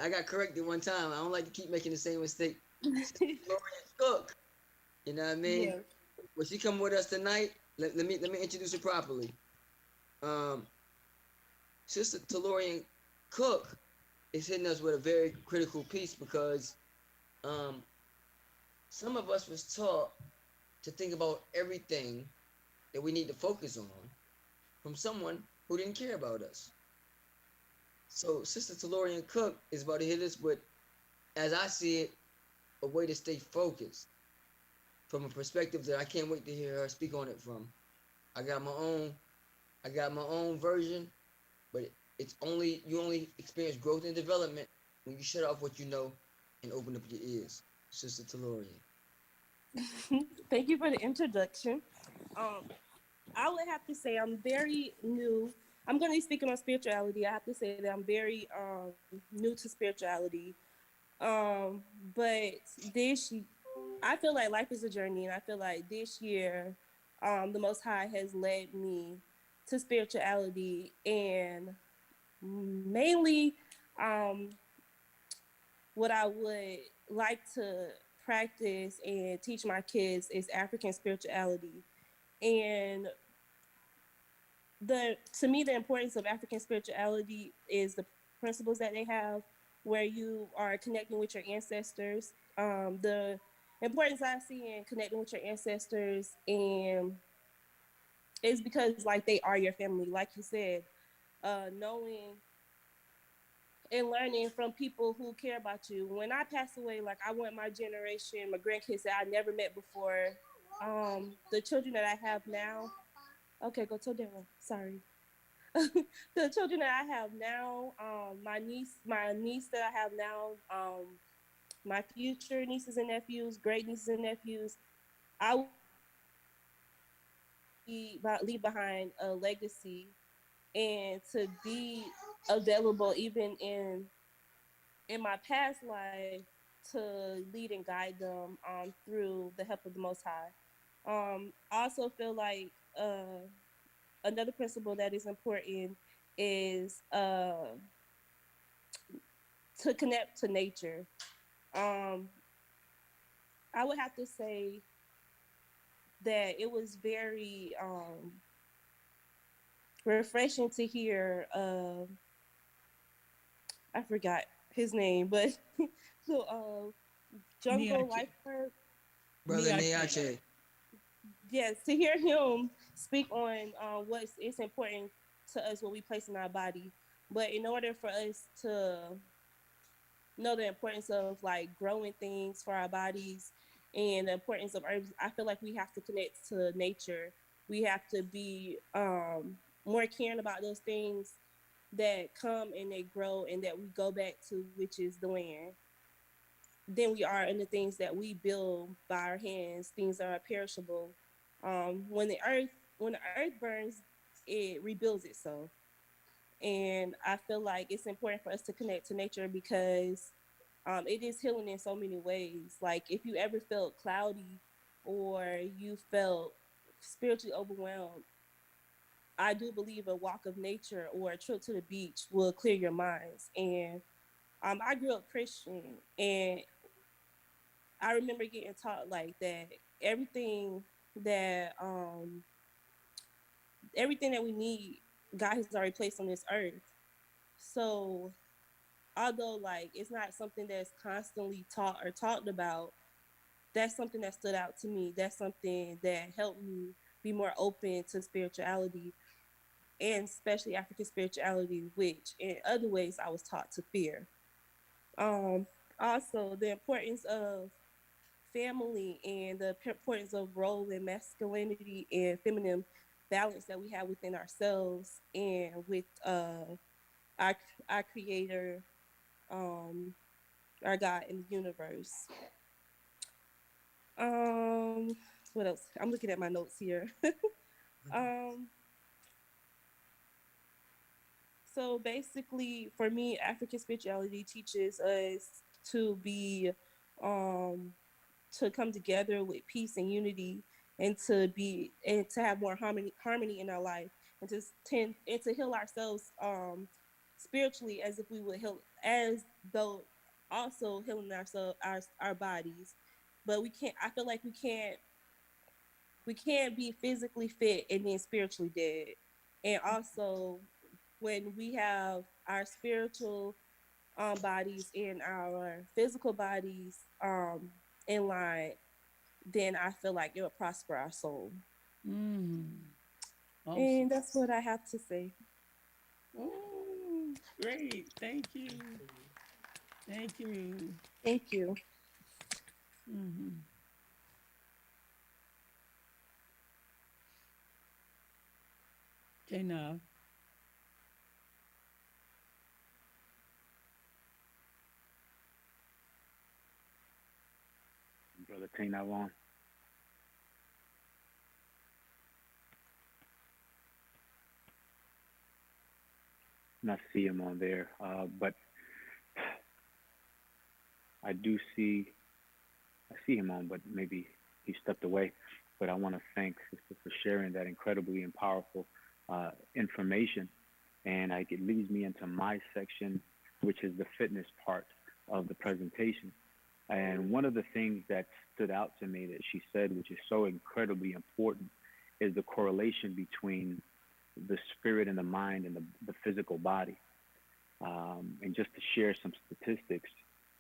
I got corrected one time. I don't like to keep making the same mistake. Tellurian Cook. You know what I mean? Yeah. Well, she come with us tonight. Let me introduce her properly. Um, Sister Tellurian Cook is hitting us with a very critical piece because um, some of us was taught to think about everything that we need to focus on from someone who didn't care about us. So Sister Tellurian Cook is about to hit us with, as I see it, a way to stay focused from a perspective that I can't wait to hear her speak on it from. I got my own version, but you only experience growth and development when you shut off what you know and open up your ears. Sister Tellurian. Thank you for the introduction. I would have to say I'm very new. I'm going to be speaking on spirituality. I have to say that I'm very new to spirituality. But this, I feel like life is a journey, and I feel like this year, the Most High has led me to spirituality, and mainly, what I would like to practice and teach my kids is African spirituality. And to me, the importance of African spirituality is the principles that they have, where you are connecting with your ancestors. The importance I see in connecting with your ancestors and is because like they are your family, like you said, knowing and learning from people who care about you. When I pass away, like I want my generation, my grandkids that I never met before, the children that I have now. Okay, go tell Daryl. Sorry. The children that I have now, my niece that I have now, my future nieces and nephews, great nieces and nephews, I will leave behind a legacy and to be available even in my past life to lead and guide them through the help of the Most High. I also feel like another principle that is important is to connect to nature. Um, I would have to say that it was very refreshing to hear. I forgot his name, but so Jungle Niache. Lifer. Brother Niache. Niache. Yes, to hear him speak on what's it's important to us what we place in our body. But in order for us to know the importance of like growing things for our bodies and the importance of herbs, I feel like we have to connect to nature. We have to be more caring about those things that come and they grow and that we go back to, which is the land. Then we are in the things that we build by our hands, things that are perishable. When the earth burns, it rebuilds itself. And I feel like it's important for us to connect to nature because it is healing in so many ways. Like if you ever felt cloudy or you felt spiritually overwhelmed, I do believe a walk of nature or a trip to the beach will clear your minds. And I grew up Christian, and I remember getting taught like that everything that everything that we need, God has already placed on this earth. So although like it's not something that's constantly taught or talked about, that's something that stood out to me. That's something that helped me be more open to spirituality and especially African spirituality, which in other ways I was taught to fear. Um, Also, the importance of family and the importance of role in masculinity and femininity balance that we have within ourselves and with our creator, our God in the universe. What else? I'm looking at my notes here. So basically, for me, African spirituality teaches us to be, to come together with peace and unity, and to have more harmony in our life, and to tend and to heal ourselves spiritually, as if we would heal, as though also healing ourselves, our bodies. But we can't. I feel like we can't be physically fit and then spiritually dead. And also, when we have our spiritual bodies and our physical bodies in line, then I feel like it will prosper our soul. Awesome. And that's what I have to say. Oh, great. Thank you. Thank you. Thank you. Okay, now. Brother Tina on. Not see him on there, but I see him on, but maybe he stepped away. But I want to thank Sister for sharing that incredibly and powerful information. And it leads me into my section, which is the fitness part of the presentation. And one of the things that stood out to me that she said, which is so incredibly important, is the correlation between the spirit and the mind and the physical body. And just to share some statistics,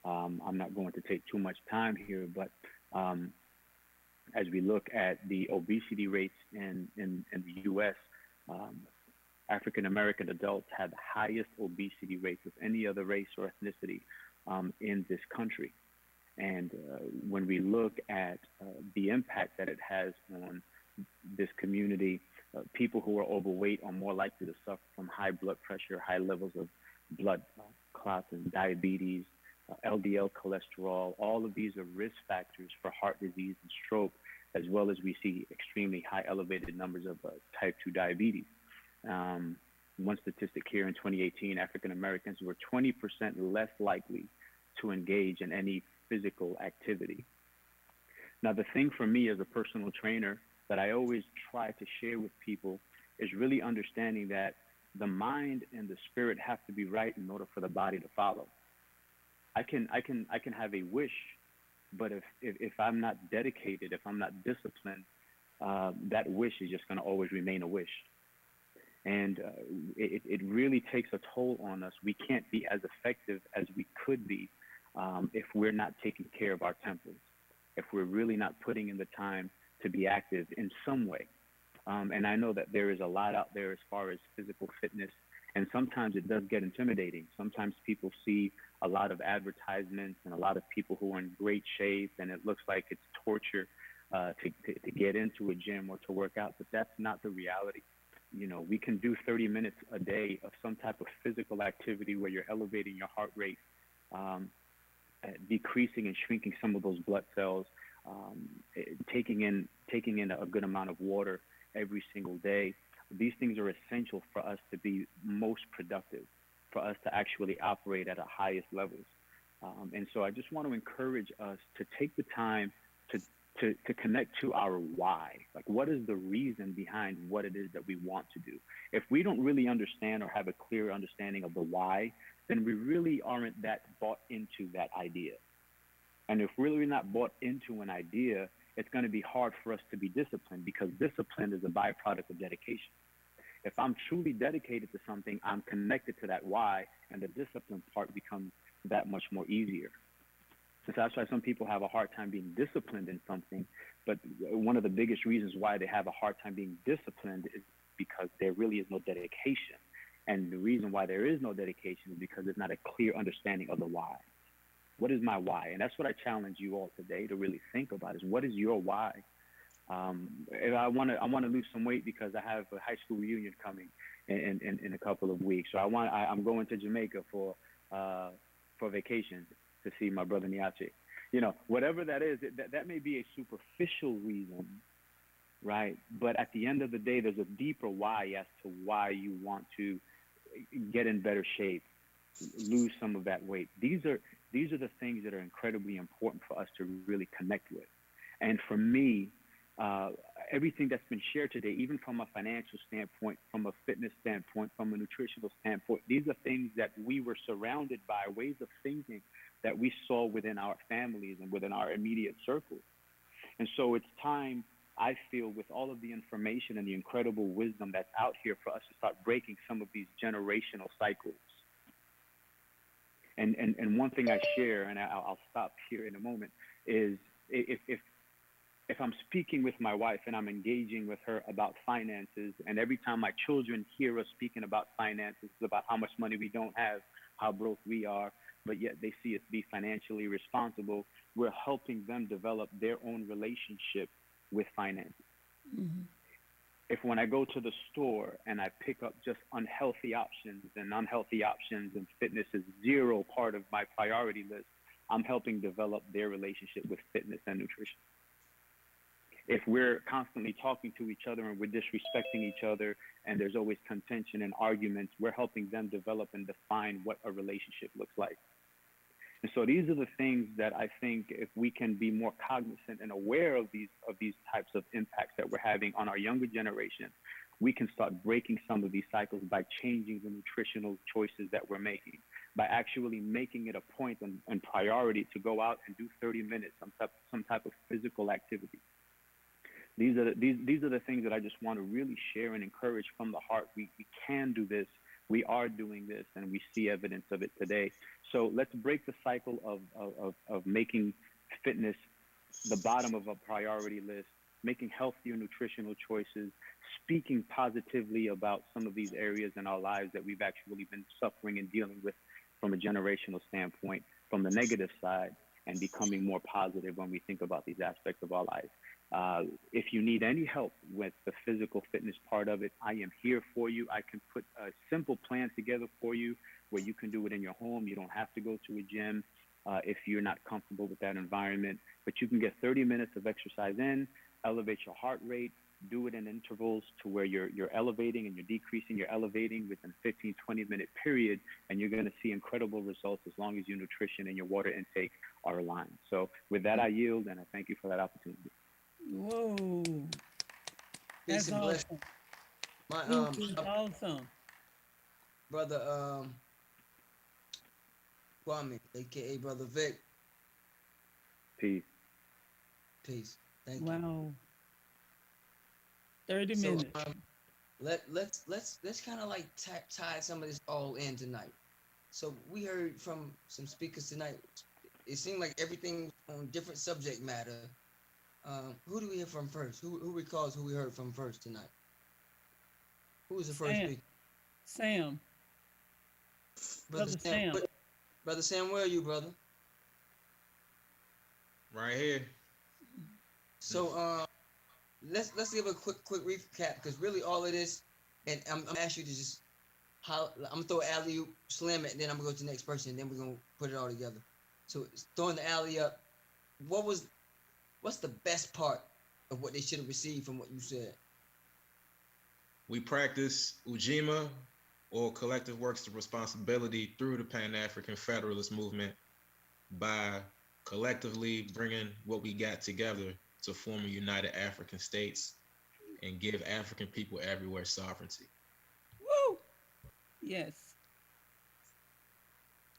I'm not going to take too much time here, but as we look at the obesity rates in the U.S., African American adults have the highest obesity rates of any other race or ethnicity in this country. And when we look at the impact that it has on this community, people who are overweight are more likely to suffer from high blood pressure, high levels of blood clots and diabetes, LDL cholesterol. All of these are risk factors for heart disease and stroke, as well as we see extremely high elevated numbers of type 2 diabetes. One statistic here in 2018, African Americans were 20% less likely to engage in any physical activity. Now, the thing for me as a personal trainer that I always try to share with people is really understanding that the mind and the spirit have to be right in order for the body to follow. I can have a wish, but if I'm not dedicated, if I'm not disciplined, that wish is just going to always remain a wish. And it really takes a toll on us. We can't be as effective as we could be if we're not taking care of our temples, if we're really not putting in the time to be active in some way. And I know that there is a lot out there as far as physical fitness, and sometimes it does get intimidating. Sometimes people see a lot of advertisements and a lot of people who are in great shape, and it looks like it's torture to get into a gym or to work out, but that's not the reality. You know, we can do 30 minutes a day of some type of physical activity where you're elevating your heart rate, decreasing and shrinking some of those blood cells, taking in a good amount of water every single day. These things are essential for us to be most productive, for us to actually operate at our highest levels. And so I just want to encourage us to take the time to connect to our why. Like, what is the reason behind what it is that we want to do? If we don't really understand or have a clear understanding of the why, then we really aren't that bought into that idea. And if we're really not bought into an idea, it's going to be hard for us to be disciplined, because discipline is a byproduct of dedication. If I'm truly dedicated to something, I'm connected to that why, and the discipline part becomes that much more easier. So that's why some people have a hard time being disciplined in something. But one of the biggest reasons why they have a hard time being disciplined is because there really is no dedication. And the reason why there is no dedication is because there's not a clear understanding of the why. What is my why? And that's what I challenge you all today to really think about, is what is your why? If I want to lose some weight because I have a high school reunion coming in a couple of weeks. So I'm going to Jamaica for vacation to see my brother Niache. You know, whatever that is, that may be a superficial reason, right? But at the end of the day, there's a deeper why as to why you want to get in better shape, lose some of that weight. These are the things that are incredibly important for us to really connect with. And for me, everything that's been shared today, even from a financial standpoint, from a fitness standpoint, from a nutritional standpoint, these are things that we were surrounded by, ways of thinking that we saw within our families and within our immediate circles. And so it's time, I feel, with all of the information and the incredible wisdom that's out here, for us to start breaking some of these generational cycles. And one thing I share, and I'll stop here in a moment, is if I'm speaking with my wife and I'm engaging with her about finances, and every time my children hear us speaking about finances, about how much money we don't have, how broke we are, but yet they see us be financially responsible, we're helping them develop their own relationship with finances. Mm-hmm. If when I go to the store and I pick up just unhealthy options and fitness is zero part of my priority list, I'm helping develop their relationship with fitness and nutrition. If we're constantly talking to each other and we're disrespecting each other and there's always contention and arguments, we're helping them develop and define what a relationship looks like. And so these are the things that I think, if we can be more cognizant and aware of these types of impacts that we're having on our younger generation, we can start breaking some of these cycles by changing the nutritional choices that we're making, by actually making it a point and priority to go out and do 30 minutes, some type of physical activity. These are the things that I just want to really share and encourage from the heart. We can do this. We are doing this, and we see evidence of it today. So let's break the cycle of making fitness the bottom of a priority list, making healthier nutritional choices, speaking positively about some of these areas in our lives that we've actually been suffering and dealing with from a generational standpoint, from the negative side, and becoming more positive when we think about these aspects of our life. If you need any help with the physical fitness part of it, I am here for you. I can put a simple plan together for you where you can do it in your home. You don't have to go to a gym if you're not comfortable with that environment, but you can get 30 minutes of exercise in, elevate your heart rate, do it in intervals to where you're elevating and you're decreasing, you're elevating within a 15, 20-minute period, and you're going to see incredible results as long as your nutrition and your water intake are aligned. So with that, I yield, and I thank you for that opportunity. Whoa. Peace That's and blessings. awesome. My Awesome. brother Kwame, aka Brother Vic. Peace. Thank you. Wow. 30 So, minutes. let's kind of like tie some of this all in tonight. So we heard from some speakers tonight. It seemed like everything on different subject matter. Who do we hear from first? Who recalls who we heard from first tonight? Who was the first speaker? Sam. Brother Sam. Brother Sam, where are you, brother? Right here. So let's give a quick recap, because really all of this, and I'm gonna ask you to just I'm gonna throw an alley-oop, slam it, and then I'm gonna go to the next person, and then we're gonna put it all together. So throwing the alley up, what's the best part of what they should have received from what you said? We practice Ujima, or collective works of responsibility, through the Pan-African Federalist movement by collectively bringing what we got together to form a united African states and give African people everywhere sovereignty. Woo! Yes.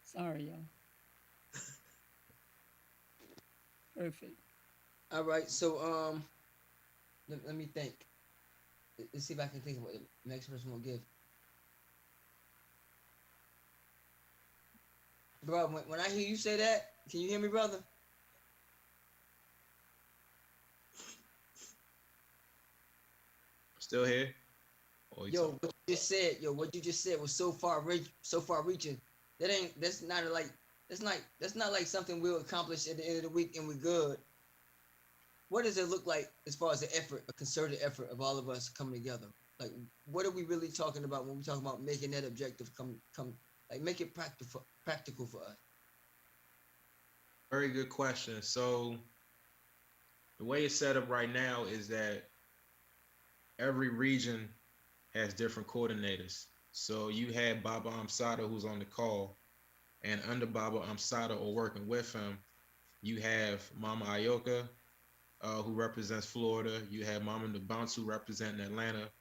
Sorry, y'all. Perfect. All right, so let me think. Let's see if I can think of what the next person will give. Bro, when I hear you say that, can you hear me, brother? Still here? What you just said was so far reaching. That's not like something we'll accomplish at the end of the week and we're good. what does it look like as far as the effort, a concerted effort of all of us coming together? Like, what are we really talking about when we talk about making that objective come, like make it practical for us? Very good question. So the way it's set up right now is that every region has different coordinators. So you had Baba Amsada who's on the call, and under Baba Amsada or working with him, you have Mama Ayoka, who represents Florida. You have Mama Nabantu representing Atlanta.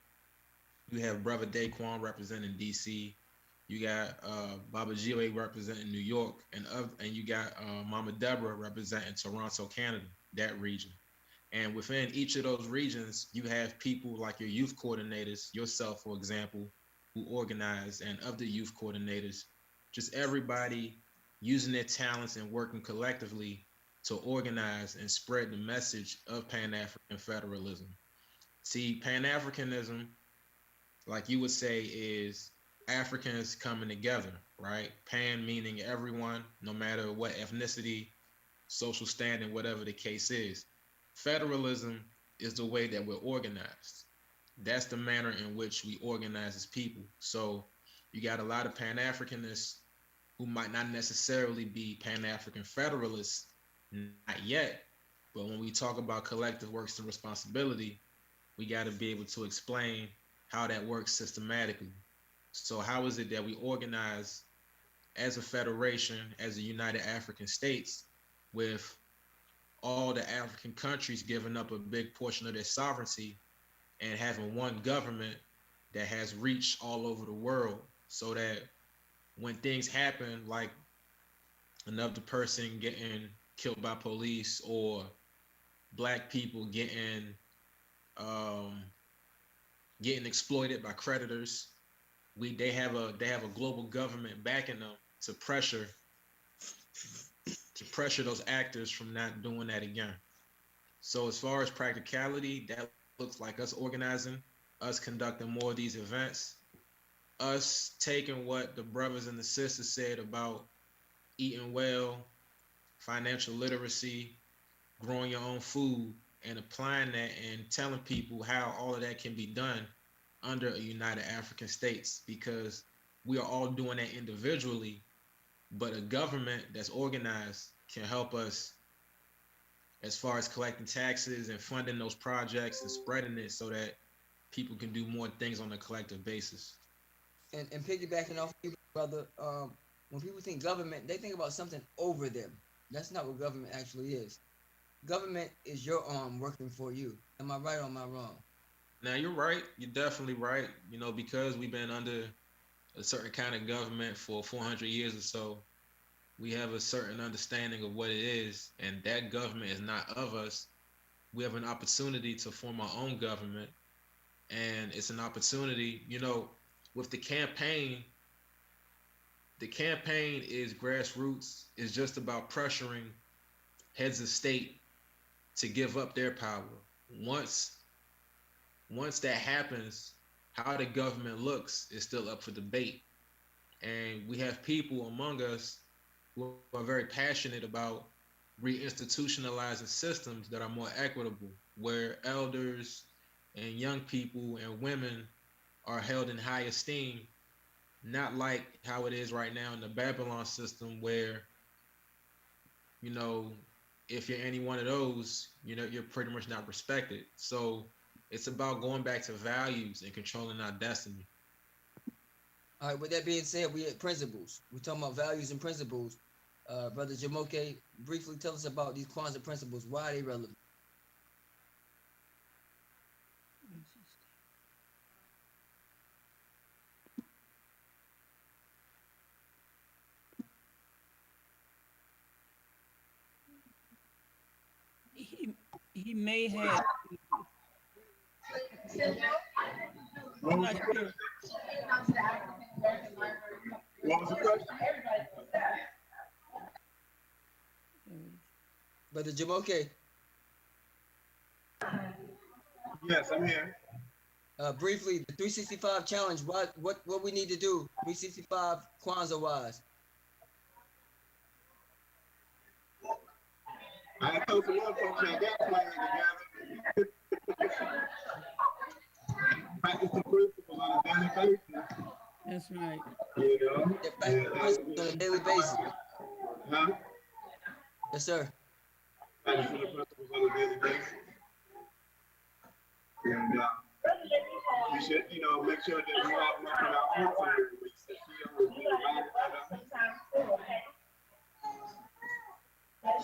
You have Brother Daquan representing DC. You got Baba Jiwe representing New York, and you got Mama Deborah representing Toronto, Canada, that region. And within each of those regions, you have people like your youth coordinators, yourself, for example, who organize, and of the youth coordinators, just everybody using their talents and working collectively to organize and spread the message of Pan-African federalism. See, Pan-Africanism, like you would say, is Africans coming together, right? Pan meaning everyone, no matter what ethnicity, social standing, whatever the case is. Federalism is the way that we're organized. That's the manner in which we organize as people. So you got a lot of Pan-Africanists who might not necessarily be Pan-African Federalists, not yet, but when we talk about collective works and responsibility, we got to be able to explain how that works systematically. So how is it that we organize as a federation, as a United African States, with all the African countries giving up a big portion of their sovereignty and having one government that has reach all over the world, so that when things happen, like another person getting killed by police or Black people getting exploited by creditors, they have a global government backing them to pressure those actors from not doing that again. So as far as practicality, that looks like us organizing, us conducting more of these events, us taking what the brothers and the sisters said about eating well, financial literacy, growing your own food, and applying that and telling people how all of that can be done under a United African States, because we are all doing that individually, but a government that's organized can help us as far as collecting taxes and funding those projects and spreading it so that people can do more things on a collective basis. And piggybacking off you, brother, when people think government, they think about something over them. That's not what government actually is. Government is your arm working for you. Am I right or am I wrong? Now, you're right. You're definitely right. You know, because we've been under a certain kind of government for 400 years or so, we have a certain understanding of what it is, and that government is not of us. We have an opportunity to form our own government, and it's an opportunity, you know, with the campaign is grassroots. It's just about pressuring heads of state to give up their power. Once that happens, how the government looks is still up for debate. And we have people among us who are very passionate about reinstitutionalizing systems that are more equitable, where elders and young people and women are held in high esteem, not like how it is right now in the Babylon system, where, you know, if you're any one of those, you know, you're pretty much not respected. So it's about going back to values and controlling our destiny. All right, with that being said, we at principles. We're talking about values and principles. Brother Jamoke, briefly tell us about these Kwanzaa principles. Why are they relevant? He may have. I'm not sure. What was the question? Brother Jamoke. Yes, I'm here. Briefly, the 365 challenge. What we need to do? 365 Kwanzaa wise. I told some other folks that got playing together. Practice the principles on a daily basis. That's right. You know? Yeah, practice principles on a daily basis. Huh? Yes, sir. Practice the principles on a daily basis. And we should, you know, make sure that we have enough in our own time. We should feel and be reminded of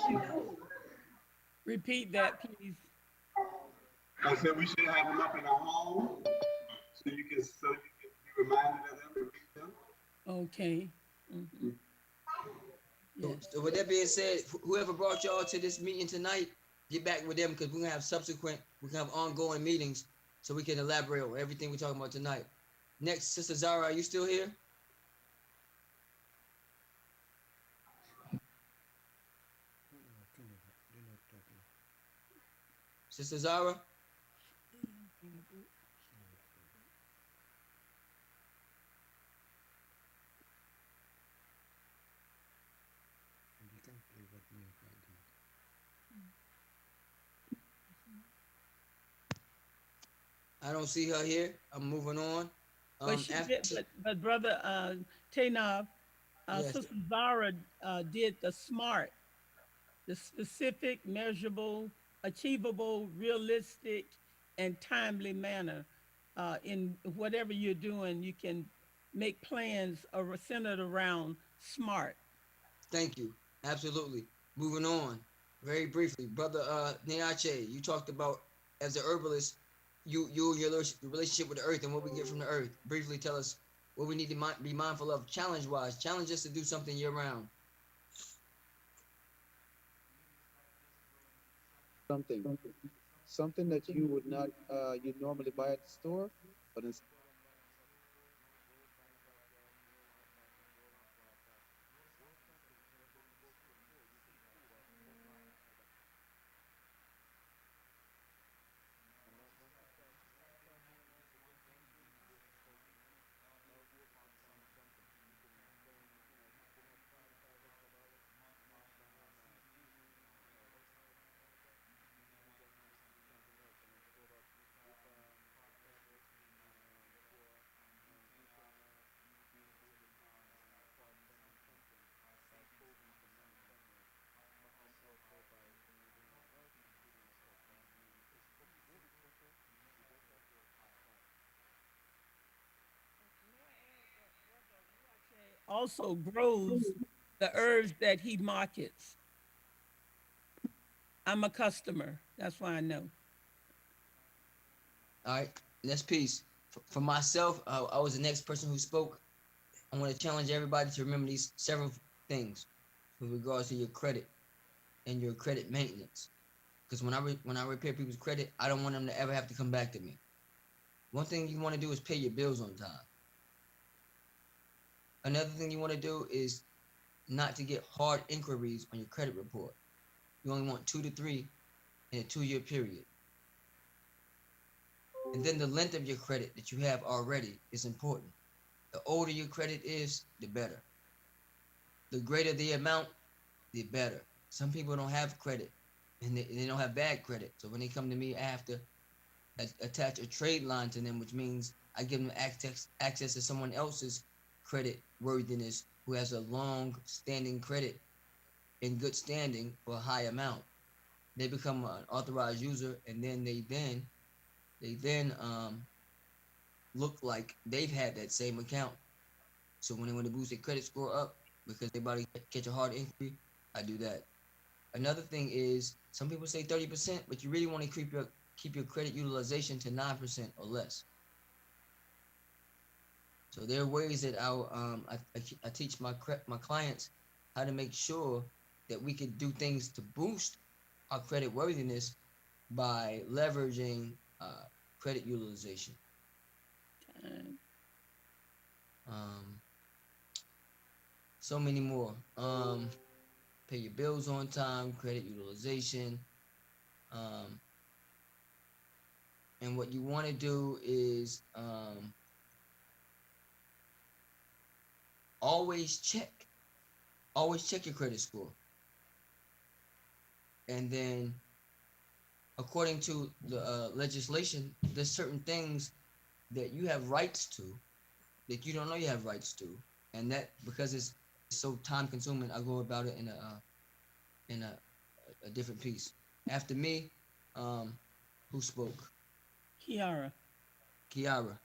them. Repeat that, please. I said we should have them up in our home so you can be reminded of them and read them. Okay. Mm-hmm. So with that being said, whoever brought y'all to this meeting tonight, get back with them because we're gonna have ongoing meetings so we can elaborate on everything we're talking about tonight. Next, Sister Zara, are you still here? Sister Zara? I don't see her here. I'm moving on. But brother Tainab, Yes. Sister Zara did the SMART, the specific, measurable, achievable, realistic, and timely manner. In whatever you're doing, you can make plans centered around SMART. Thank you. Absolutely. Moving on. Very briefly, Brother Neache, you talked about as a herbalist, your relationship with the earth and what we get from the earth. Briefly tell us what we need to be mindful of challenge-wise. Challenge us to do something year-round. Something that you would not you'd normally buy at the store, but instead Also grows the herbs that he markets. I'm a customer. That's why I know. All right. Next piece. For myself, I was the next person who spoke. I want to challenge everybody to remember these several things with regards to your credit and your credit maintenance. Because when I repair people's credit, I don't want them to ever have to come back to me. One thing you want to do is pay your bills on time. Another thing you want to do is not to get hard inquiries on your credit report. You only want 2 to 3 in a 2-year period. And then the length of your credit that you have already is important. The older your credit is, the better. The greater the amount, the better. Some people don't have credit and they don't have bad credit. So when they come to me, I have to attach a trade line to them, which means I give them access to someone else's credit worthiness who has a long standing credit in good standing for a high amount. They become an authorized user, and then they look like they've had that same account. So when they want to boost their credit score up because they about to catch a hard inquiry, I do that. Another thing is some people say 30%, but you really want to keep your credit utilization to 9% or less. So there are ways that I teach my clients how to make sure that we can do things to boost our credit worthiness by leveraging credit utilization. So many more. Pay your bills on time, credit utilization. And what you want to do is always check your credit score. and then according to the legislation, there's certain things that you have rights to that you don't know you have rights to, and that because it's so time consuming, I go about it in a different piece. After me, who spoke? Kiara. Kiara.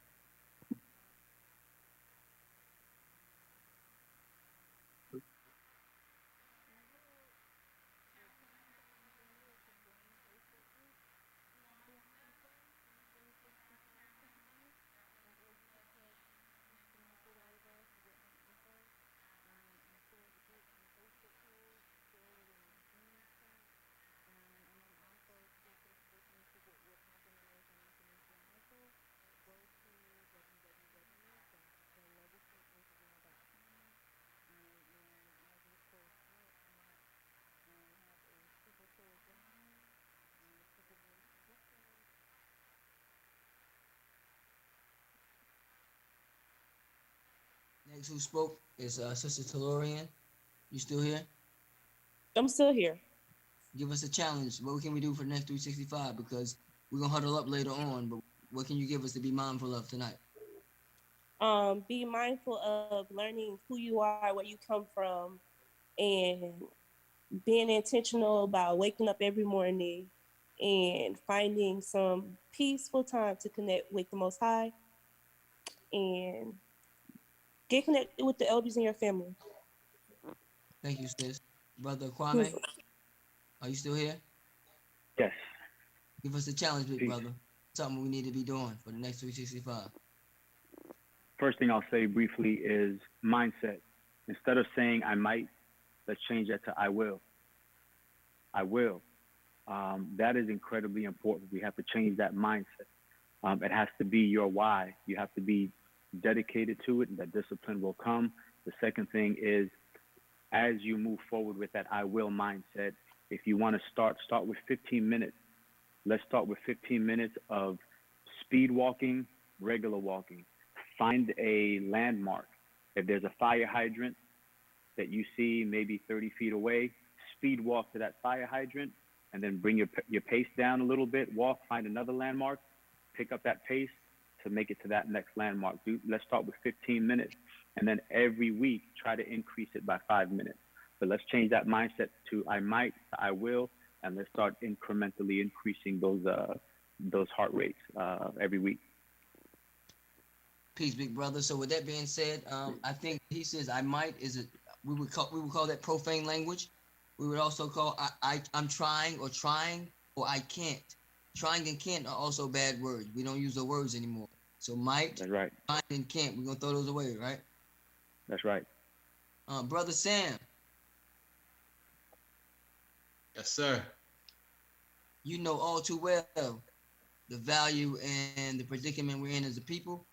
Next, who spoke is Sister Telorian. You still here? I'm still here. Give us a challenge. What can we do for the next 365? Because we're gonna huddle up later on. But what can you give us to be mindful of tonight? Be mindful of learning who you are, where you come from, and being intentional about waking up every morning and finding some peaceful time to connect with the Most High and get connected with the elders in your family. Thank you, sis. Brother Kwame, are you still here? Yes. Give us a challenge, big Peace. brother. Something we need to be doing for the next 365. First thing I'll say briefly is mindset. Instead of saying I might, let's change that to I will. I will. That is incredibly important. We have to change that mindset. It has to be your why. You have to be dedicated to it, and that discipline will come. The second thing is, as you move forward with that I will mindset, if you want to start with 15 minutes. Let's start with 15 minutes of speed walking, regular walking. Find a landmark. If there's a fire hydrant that you see maybe 30 feet away, speed walk to that fire hydrant, and then bring your pace down a little bit. Walk, find another landmark, pick up that pace to make it to that next landmark. Let's start with 15 minutes, and then every week try to increase it by 5 minutes. But let's change that mindset to I might, to I will, and let's start incrementally increasing those heart rates every week. Peace, big brother. So with that being said, I think he says I might we would call that profane language. We would also call I'm trying or I can't. Trying and can't are also bad words. We don't use those words anymore. So might, that's right. Trying and can't. We're gonna throw those away, right? That's right. Brother Sam. Yes, sir. You know all too well the value and the predicament we're in as a people.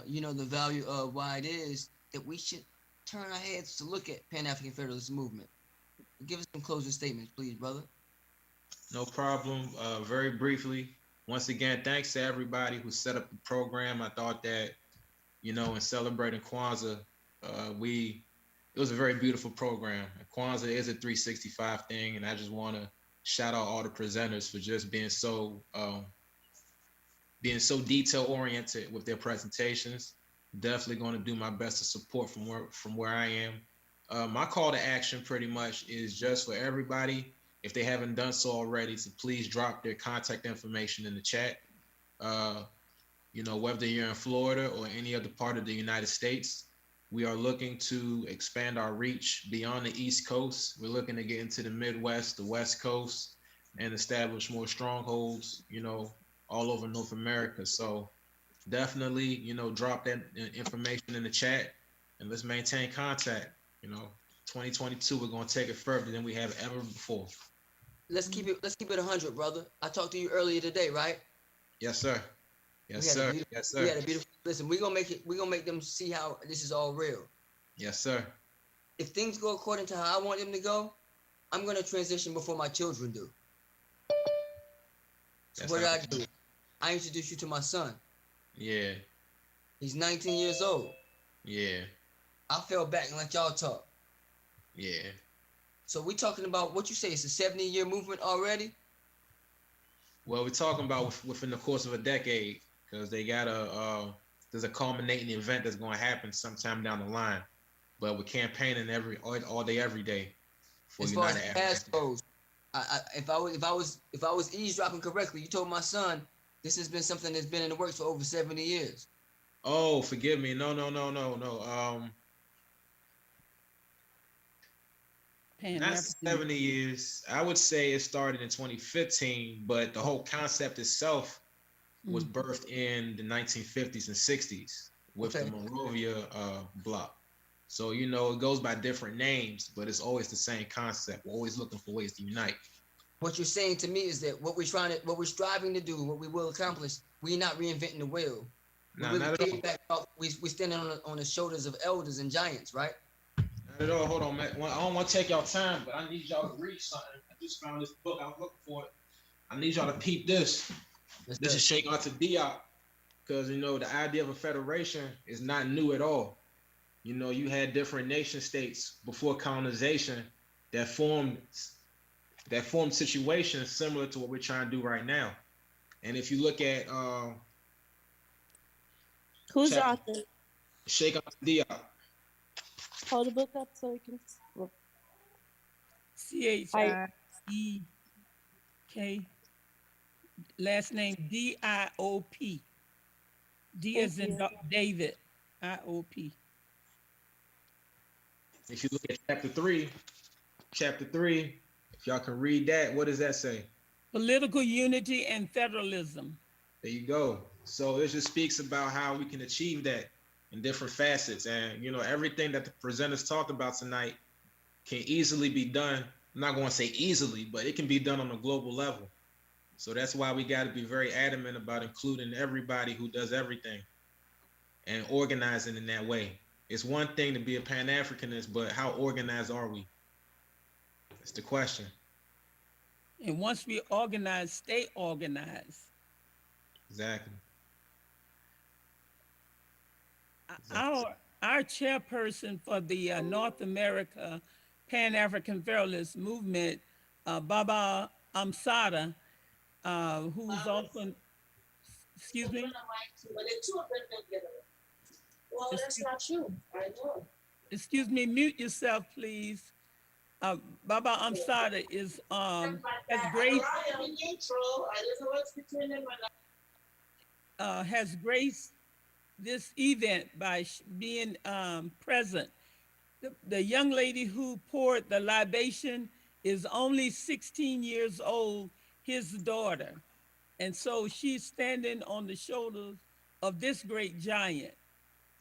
You know the value of why it is that we should turn our heads to look at Pan-African Federalist movement. Give us some closing statements, please, brother. No problem. Very briefly, once again, thanks to everybody who set up the program. I thought that, in celebrating Kwanzaa, it was a very beautiful program. Kwanzaa is a 365 thing, and I just want to shout out all the presenters for just being so detail oriented with their presentations. Definitely going to do my best to support from where I am. My call to action pretty much is just for everybody, if they haven't done so already, to please drop their contact information in the chat. Whether you're in Florida or any other part of the United States, we are looking to expand our reach beyond the East Coast. We're looking to get into the Midwest, the West Coast, and establish more strongholds, all over North America. So definitely, drop that information in the chat and let's maintain contact. 2022, we're going to take it further than we have ever before. Let's keep it 100, brother. I talked to you earlier today, right? Yes, sir. Yes, sir. Yes, sir. We had a beautiful. Listen, we're gonna make them see how this is all real. Yes, sir. If things go according to how I want them to go, I'm gonna transition before my children do. So what did I do? I introduced you to my son. Yeah. He's 19 years old. Yeah. I fell back and let y'all talk. Yeah. So we're talking about what you say, it's a 70-year movement already? Well, we're talking about within the course of a decade, because they got there's a culminating event that's going to happen sometime down the line. But we're campaigning all day, every day for As far as United the past African. goes, if I was eavesdropping correctly, you told my son this has been something that's been in the works for over 70 years. Oh, forgive me. No. Not Pan-African. 70 years. I would say it started in 2015, but the whole concept itself was birthed in the 1950s and 60s with the Monrovia block. So, you know, it goes by different names, but it's always the same concept. We're always looking for ways to unite. What you're saying to me is that what we're striving to do, what we will accomplish, we're not reinventing the wheel. Nah, not at all. We're standing on the shoulders of elders and giants, right? Not at all. Hold on, man. I don't want to take y'all time, but I need y'all to read something. I just found this book. I was looking for it. I need y'all to peep this. This is Sheikh Anta Diop, because, you know, the idea of a federation is not new at all. You know, you had different nation states before colonization that formed situations similar to what we're trying to do right now. And if you look at Who's the author? Sheikh Anta Diop. Hold the book up so we can. CHIEK. Last name DIOP. D as in David. IOP. If you look at chapter 3, if y'all can read that, what does that say? Political unity and federalism. There you go. So it just speaks about how we can achieve that in different facets. And, you know, everything that the presenters talked about tonight can easily be done. I'm not going to say easily, but it can be done on a global level. So that's why we got to be very adamant about including everybody who does everything and organizing in that way. It's one thing to be a Pan-Africanist, but how organized are we? That's the question. And once we organize, stay organized. Exactly. Our chairperson for the North America Pan-African Federalist Movement, Baba Amsada, who's also, excuse me? Well, that's not true. I know. Excuse me, mute yourself, please. Baba Amsada is has graced has graced this event by being present. The young lady who poured the libation is only 16 years old, his daughter. And so she's standing on the shoulders of this great giant.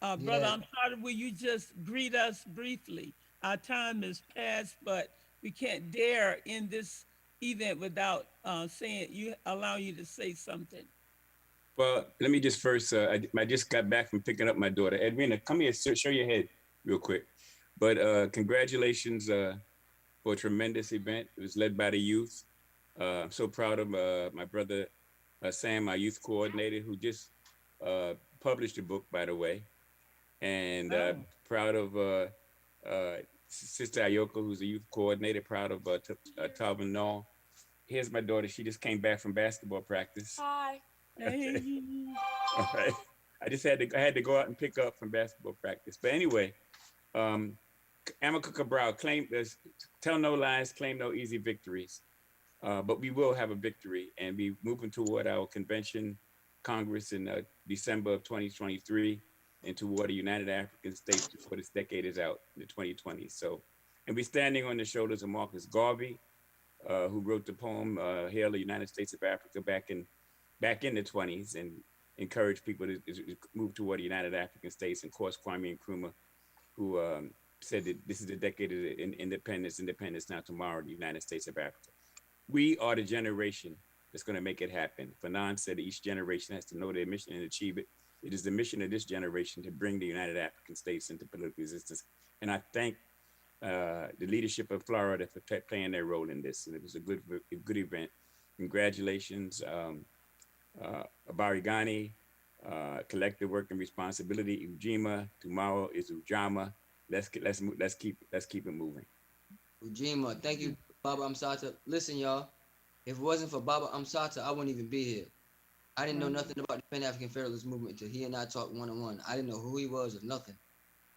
Brother, I'm sorry, will you just greet us briefly? Our time is past, but we can't dare end this event without allowing you to say something. Well, let me just first, I just got back from picking up my daughter. Edwina, come here, show your head real quick. But congratulations for a tremendous event. It was led by the youth. I'm so proud of my brother, Sam, our youth coordinator, who just published a book, by the way. And proud of Sister Ayoko, who's a youth coordinator, proud of Talvin Nall. Here's my daughter. She just came back from basketball practice. Hi. Hey. All right. I had to go out and pick up from basketball practice. But anyway, Amaka Cabral, tell no lies, claim no easy victories. But we will have a victory, and be moving toward our convention, Congress in December of 2023, and toward the United African States before this decade is out in the 2020s. So, and we're standing on the shoulders of Marcus Garvey, who wrote the poem "Hail the United States of Africa" back in the 20s, and encouraged people to move toward the United African States. And of course, Kwame Nkrumah, who said that this is the decade of independence now, tomorrow, the United States of Africa. We are the generation that's going to make it happen. Fanon said that each generation has to know their mission and achieve it. It is the mission of this generation to bring the United African States into political existence. And I thank the leadership of Florida for playing their role in this. And it was a good event. Congratulations, Abarigani, Collective Work and Responsibility, Ujima. Tomorrow is Ujima. Let's keep it moving. Ujima, thank you, Baba Amsata. Listen, y'all, if it wasn't for Baba Amsata, I wouldn't even be here. I didn't know nothing about the Pan-African Federalist movement until he and I talked one-on-one. I didn't know who he was or nothing.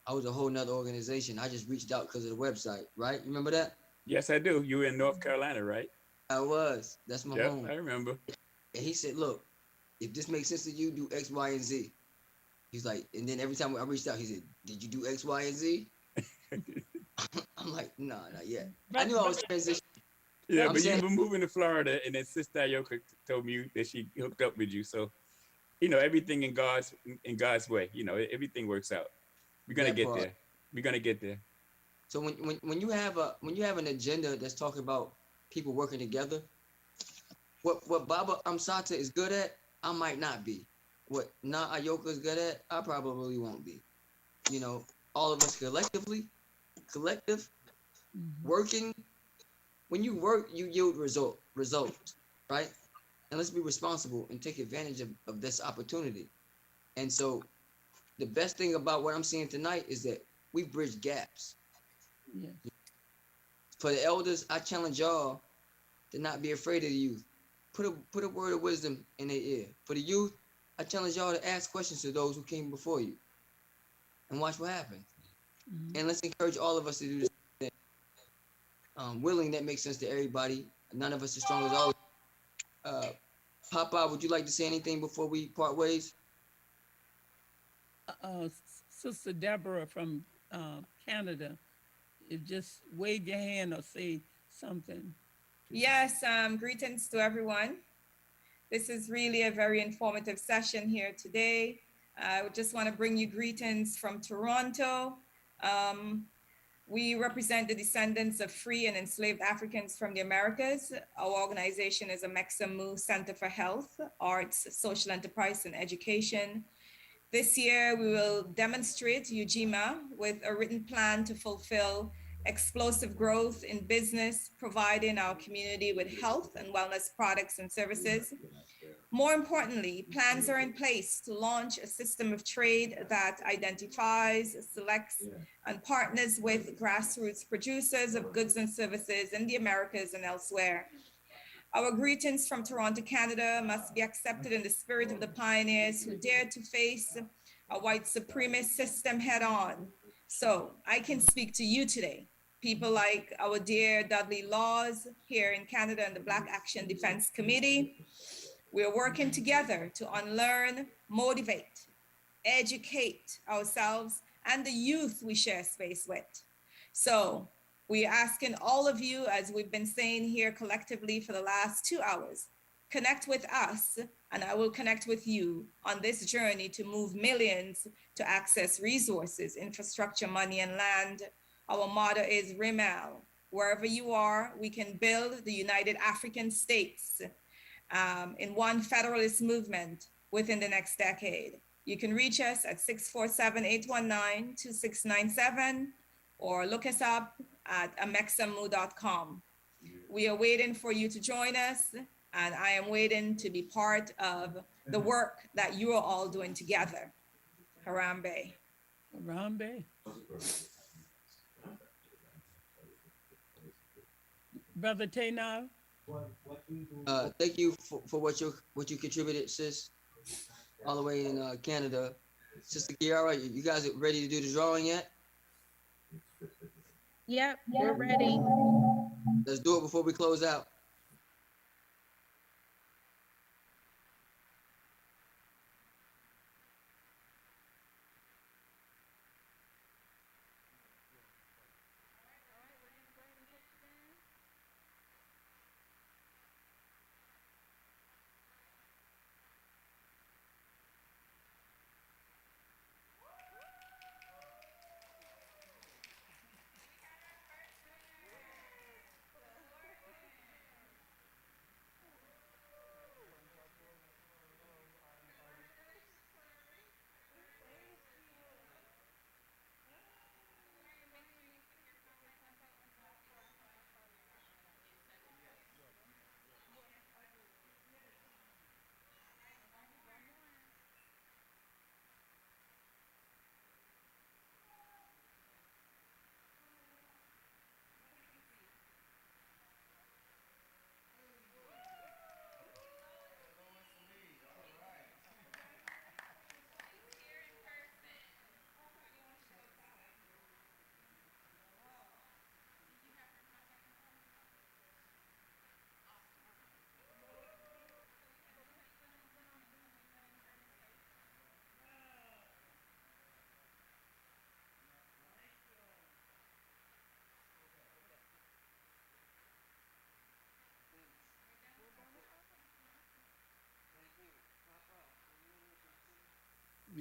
I was a whole nother organization. I just reached out because of the website, right? You remember that? Yes, I do. You were in North Carolina, right? I was. That's my Yep, home. I remember. And he said, look, if this makes sense to you, do X, Y, and Z. He's like, and then every time I reached out, he said, did you do X, Y, and Z? I'm like, no, not yet. I knew I was transitioning. Yeah, but you were moving to Florida, and then Sister Ayoka told me that she hooked up with you. So, everything in God's way. Everything works out. We're gonna get there. We're gonna get there. So when you have an agenda that's talking about people working together, what Baba Amsata is good at, I might not be. What Na Ayoka is good at, I probably won't be. All of us collective, working. When you work, you yield results, right? And let's be responsible and take advantage of this opportunity. And so the best thing about what I'm seeing tonight is that we bridge gaps. Yeah. For the elders, I challenge y'all to not be afraid of the youth. Put a word of wisdom in their ear. For the youth, I challenge y'all to ask questions to those who came before you and watch what happens. And let's encourage all of us to do this thing. Willing, that makes sense to everybody. None of us are strong as all. Papa, would you like to say anything before we part ways? Sister Deborah from Canada, just wave your hand or say something. Yes, greetings to everyone. This is really a very informative session here today. I just want to bring you greetings from Toronto. We represent the descendants of free and enslaved Africans from the Americas. Our organization is a Mexamu Center for Health, Arts, Social Enterprise, and Education. This year, we will demonstrate Ujima with a written plan to fulfill explosive growth in business, providing our community with health and wellness products and services. More importantly, plans are in place to launch a system of trade that identifies, selects, and partners with grassroots producers of goods and services in the Americas and elsewhere. Our greetings from Toronto, Canada must be accepted in the spirit of the pioneers who dared to face a white supremacist system head on. So I can speak to you today, people like our dear Dudley Laws here in Canada and the Black Action Defense Committee. We are working together to unlearn, motivate, educate ourselves and the youth we share space with. So we are asking all of you, as we've been saying here collectively for the last 2 hours, connect with us and I will connect with you on this journey to move millions to access resources, infrastructure, money, and land. Our motto is Rimal. Wherever you are, we can build the United African States in one Federalist movement within the next decade. You can reach us at 647-819-2697 or look us up at amexamu.com. We are waiting for you to join us, and I am waiting to be part of the work that you are all doing together. Harambe. Harambe. Brother Taynab. Thank you for what you contributed, sis, all the way in Canada. Sister Kiara, you guys are ready to do the drawing yet? Yep, we're ready. Let's do it before we close out.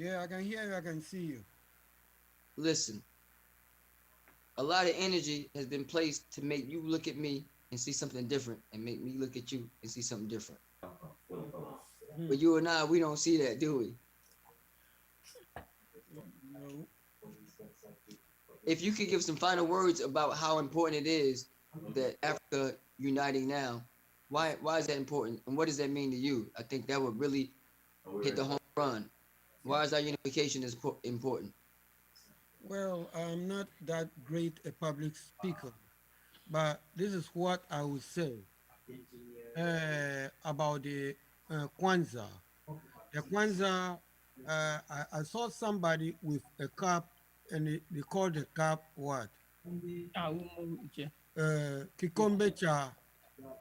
Yeah, I can hear you. I can see you. Listen, a lot of energy has been placed to make you look at me and see something different, and make me look at you and see something different. But you and I, we don't see that, do we? No. If you could give some final words about how important it is that Africa uniting now, why is that important, and what does that mean to you? I think that would really hit the home run. Why is our unification important? Well, I'm not that great a public speaker, but this is what I would say about the Kwanzaa. The Kwanzaa, I saw somebody with a cup, and they call the cup what? Kikombe cha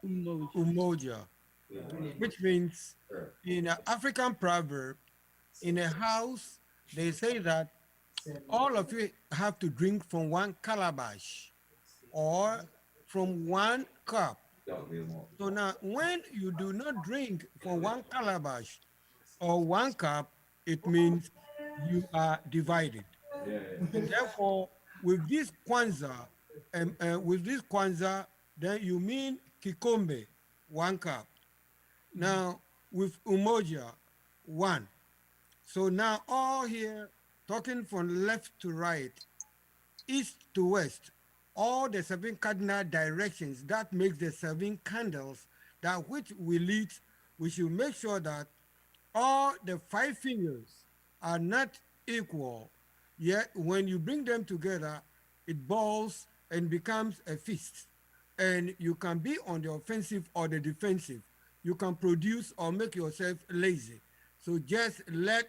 umoja, which means in an African proverb, in a house, they say that all of you have to drink from one calabash or from one cup. So now, when you do not drink from one calabash or one cup, it means you are divided. And therefore, with this Kwanzaa, then you mean kikombe, one cup. Now, with umoja, one. So now all here, talking from left to right, east to west, all the seven cardinal directions, that makes the seven candles, that which we lead, we should make sure that all the five fingers are not equal. Yet when you bring them together, it balls and becomes a feast. And you can be on the offensive or the defensive. You can produce or make yourself lazy. So just let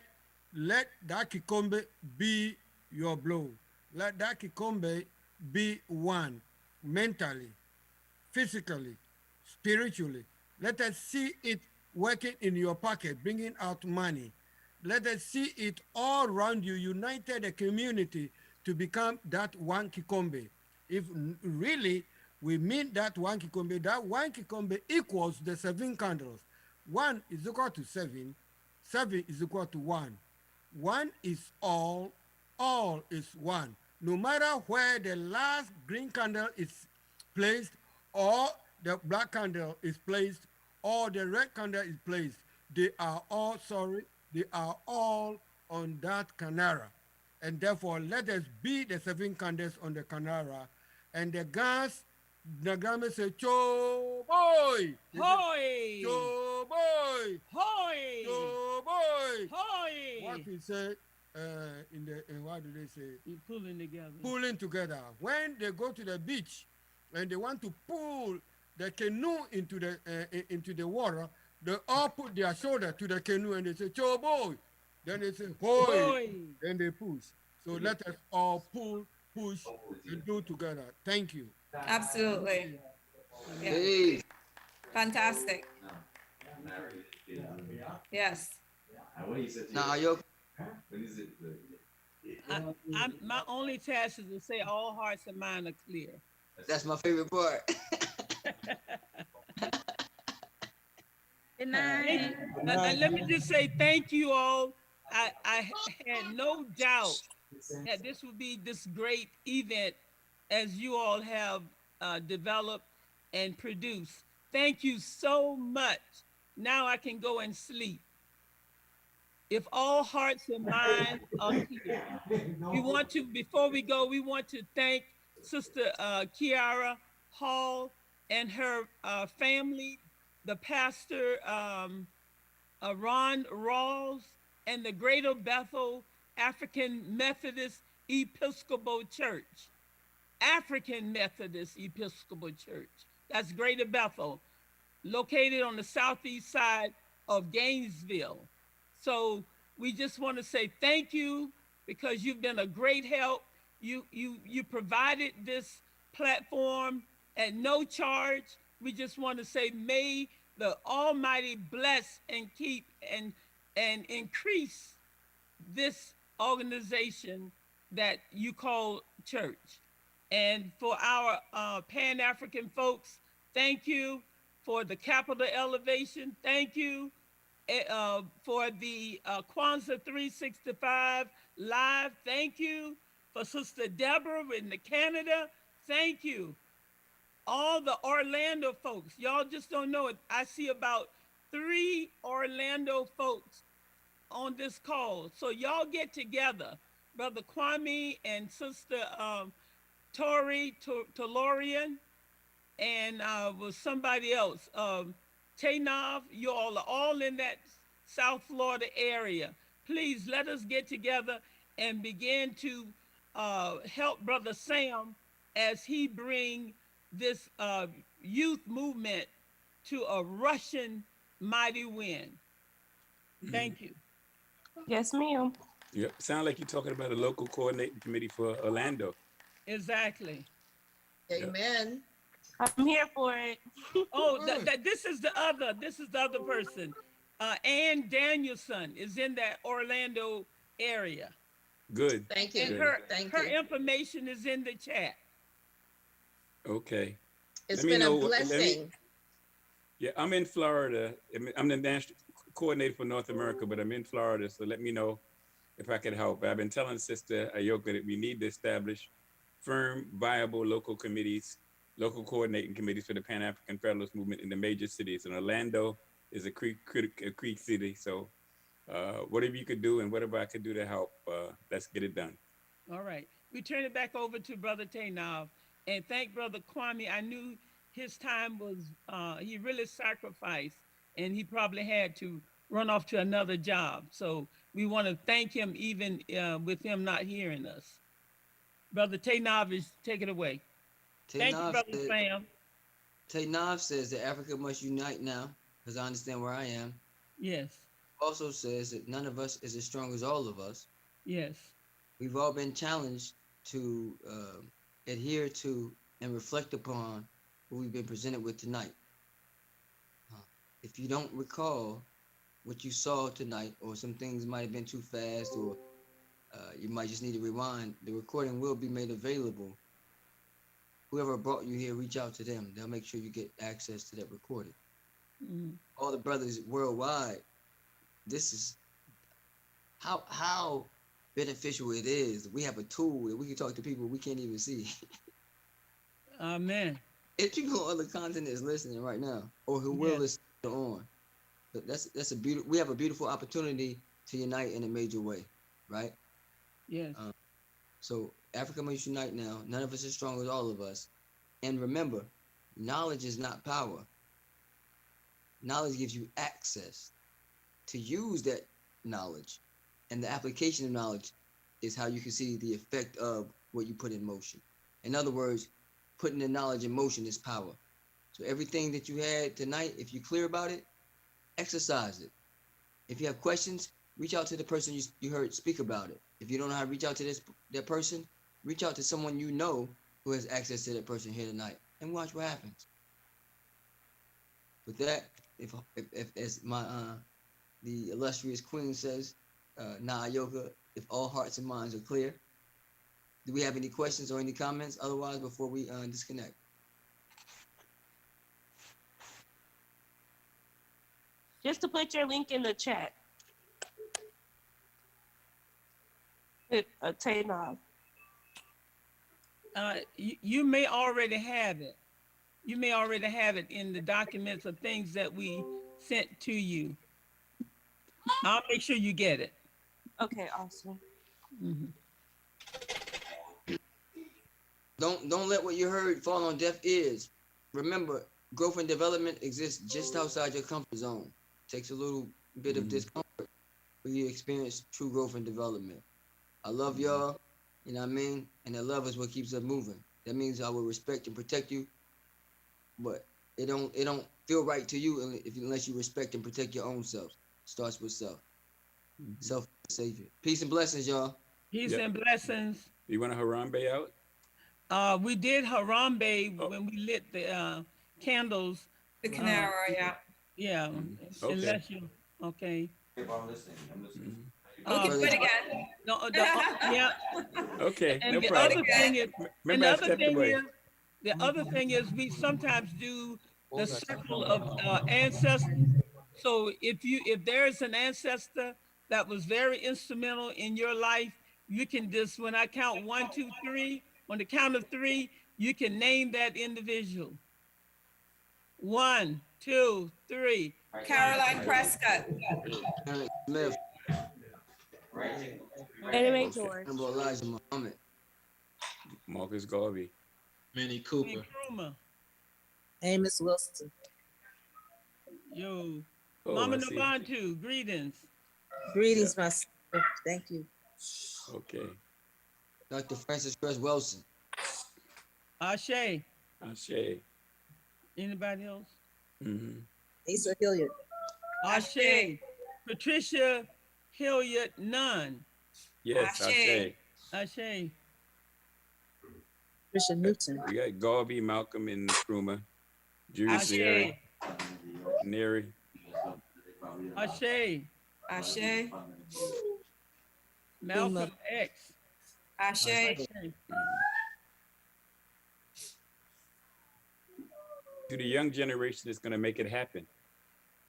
that kikombe be your blow. Let that kikombe be one mentally, physically, spiritually. Let us see it working in your pocket, bringing out money. Let us see it all around you, united a community to become that one kikombe. If really we mean that one kikombe equals the seven candles. One is equal to seven, seven is equal to one. One is all is one. No matter where the last green candle is placed, or the black candle is placed, or the red candle is placed, they are all, they are all on that canara. And therefore, let us be the seven candles on the canara. And the gas, the grandma say, Cho boy! Hoy! Cho boy! Hoy! Cho boy! Hoy! What we say what do they say? Pulling together. Pulling together. When they go to the beach and they want to pull the canoe into the water, they all put their shoulder to the canoe and they say, Cho boy! Then they say, Hoy! Hoy! Then they push. So let us all push, and do together. Thank you. Absolutely. Yeah. Hey. Fantastic. Yes. Now, yo, my only task is to say all hearts and minds are clear. That's my favorite part. Good night. Let me just say thank you all. I had no doubt that this would be this great event as you all have developed and produced. Thank you so much. Now I can go and sleep. If all hearts and minds are clear, we want to, before we go, we want to thank Sister Kiara Hall and her family, the pastor Ron Rawls, and the Greater Bethel African Methodist Episcopal Church. African Methodist Episcopal Church. That's Greater Bethel, located on the southeast side of Gainesville. So we just want to say thank you because you've been a great help. You provided this platform at no charge. We just want to say may the Almighty bless and keep and increase this organization that you call church. And for our Pan-African folks, thank you. For the capital elevation, thank you. for the Kwanzaa 365 live. Thank you. For Sister Deborah in the Canada. Thank you. All the Orlando folks. Y'all just don't know it. I see about 3 Orlando folks on this call. So y'all get together. Brother Kwame and Sister Tori Tolorian and was somebody else. Tainov, you all are all in that South Florida area. Please let us get together and begin to help Brother Sam as he bring this youth movement to a Russian mighty win. Thank you. Yes, ma'am. Yep. Sound like you're talking about a local coordinating committee for Orlando. Exactly. Amen. I'm here for it. Oh, this is the other person. Ann Danielson is in that Orlando area. Good. Thank you. And her information is in the chat. Okay. It's been a blessing. Yeah, I'm in Florida. I'm the national coordinator for North America, but I'm in Florida. So let me know if I can help. I've been telling Sister Ayoka that we need to establish firm, viable local committees, local coordinating committees for the Pan-African Federalist movement in the major cities. And Orlando is a creek city. So whatever you could do and whatever I could do to help, let's get it done. All right. We turn it back over to Brother Tainov. And thank Brother Kwame. I knew his time was, he really sacrificed, and he probably had to run off to another job. So we want to thank him even with him not hearing us. Brother Tainov, take it away. Thank you, Brother Sam. Tainov says that Africa must unite now, because I understand where I am. Yes. Also says that none of us is as strong as all of us. Yes. We've all been challenged to adhere to and reflect upon what we've been presented with tonight. If you don't recall what you saw tonight, or some things might have been too fast, or you might just need to rewind, the recording will be made available. Whoever brought you here, reach out to them. They'll make sure you get access to that recording. All the brothers worldwide, this is how beneficial it is. We have a tool that we can talk to people we can't even see. Amen. If people on other continents listening right now, or who will listen on, but that's a beautiful. We have a beautiful opportunity to unite in a major way, right? Yes. So Africa must unite now. None of us is strong as all of us. And remember, knowledge is not power. Knowledge gives you access to use that knowledge, and the application of knowledge is how you can see the effect of what you put in motion. In other words, putting the knowledge in motion is power. So everything that you had tonight, if you're clear about it, exercise it. If you have questions, reach out to the person you heard speak about it. If you don't know how to reach out to that person, reach out to someone you know who has access to that person here tonight, and watch what happens. With that, if as my the illustrious queen says, Ayoka, if all hearts and minds are clear, do we have any questions or any comments? Otherwise, before we disconnect. Just to put your link in the chat. Tainov. You may already have it. You may already have it in the documents of things that we sent to you. I'll make sure you get it. Okay, awesome. Don't let what you heard fall on deaf ears. Remember, growth and development exists just outside your comfort zone. Takes a little bit of discomfort for you to experience true growth and development. I love y'all, you know what I mean? And that love is what keeps us moving. That means I will respect and protect you, but it don't feel right to you unless you respect and protect your own self. Starts with self. Self savior. Peace and blessings, y'all. Peace and blessings. You want a Harambe out? We did Harambe when we lit the candles. The Canara, yeah. Yeah. Okay. Unless you, okay. I'm listening. We can do it again. Yeah. Okay, And no the problem. other thing is, Remember, I stepped away. the other thing is we sometimes do the circle of ancestors, So if there's an ancestor that was very instrumental in your life, you can just, when I count 1, 2, 3, on the count of 3, you can name that individual. 1, 2, 3. Caroline Prescott. Smith. Anime George. Elijah Muhammad. Marcus Garvey. Minnie Cooper. Amos Wilson. Yo, Oh, Mama I see. Nabantu, greetings. Greetings, my sister. Thank you. Okay. Dr. Francis Cress Wilson. Ashe. Ashe. Anybody else? Mm-hmm. Asa Hilliard. Ashe. Patricia Hilliard Nunn. Yes, Ashe. Ashe. Patricia Newton. We got Garvey, Malcolm, and Nkrumah. Julius Ashe. Neri. Ashe. Ashe. Malcolm X. Ashe. To the young generation that's going to make it happen.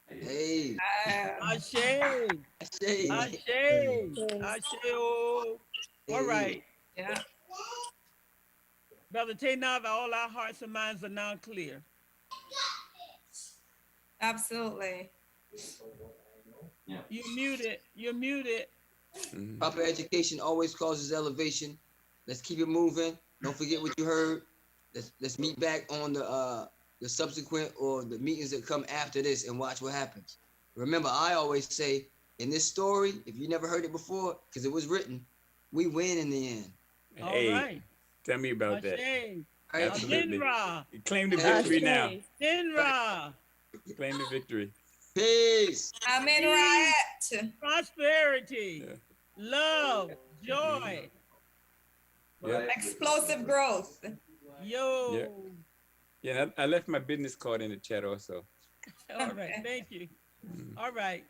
Hey. Ashe. Ashe. Ashe. Oh. All right. Yeah. Brother Taynava, all our hearts and minds are now clear. Absolutely. You're muted. You're muted. Proper education always causes elevation. Let's keep it moving. Don't forget what you heard. Let's meet back on the subsequent or the meetings that come after this and watch what happens. Remember, I always say in this story, if you never heard it before, because it was written, we win in the end. Hey, all right. Tell me about that. Absolutely. Claim the victory now. Sinra. Claim the victory. Peace. Amen. Right. Prosperity. Yeah. Love. Joy. Yeah. Explosive growth. Yo. Yeah. Yeah, I left my business card in the chat also. All right. Thank you. All right.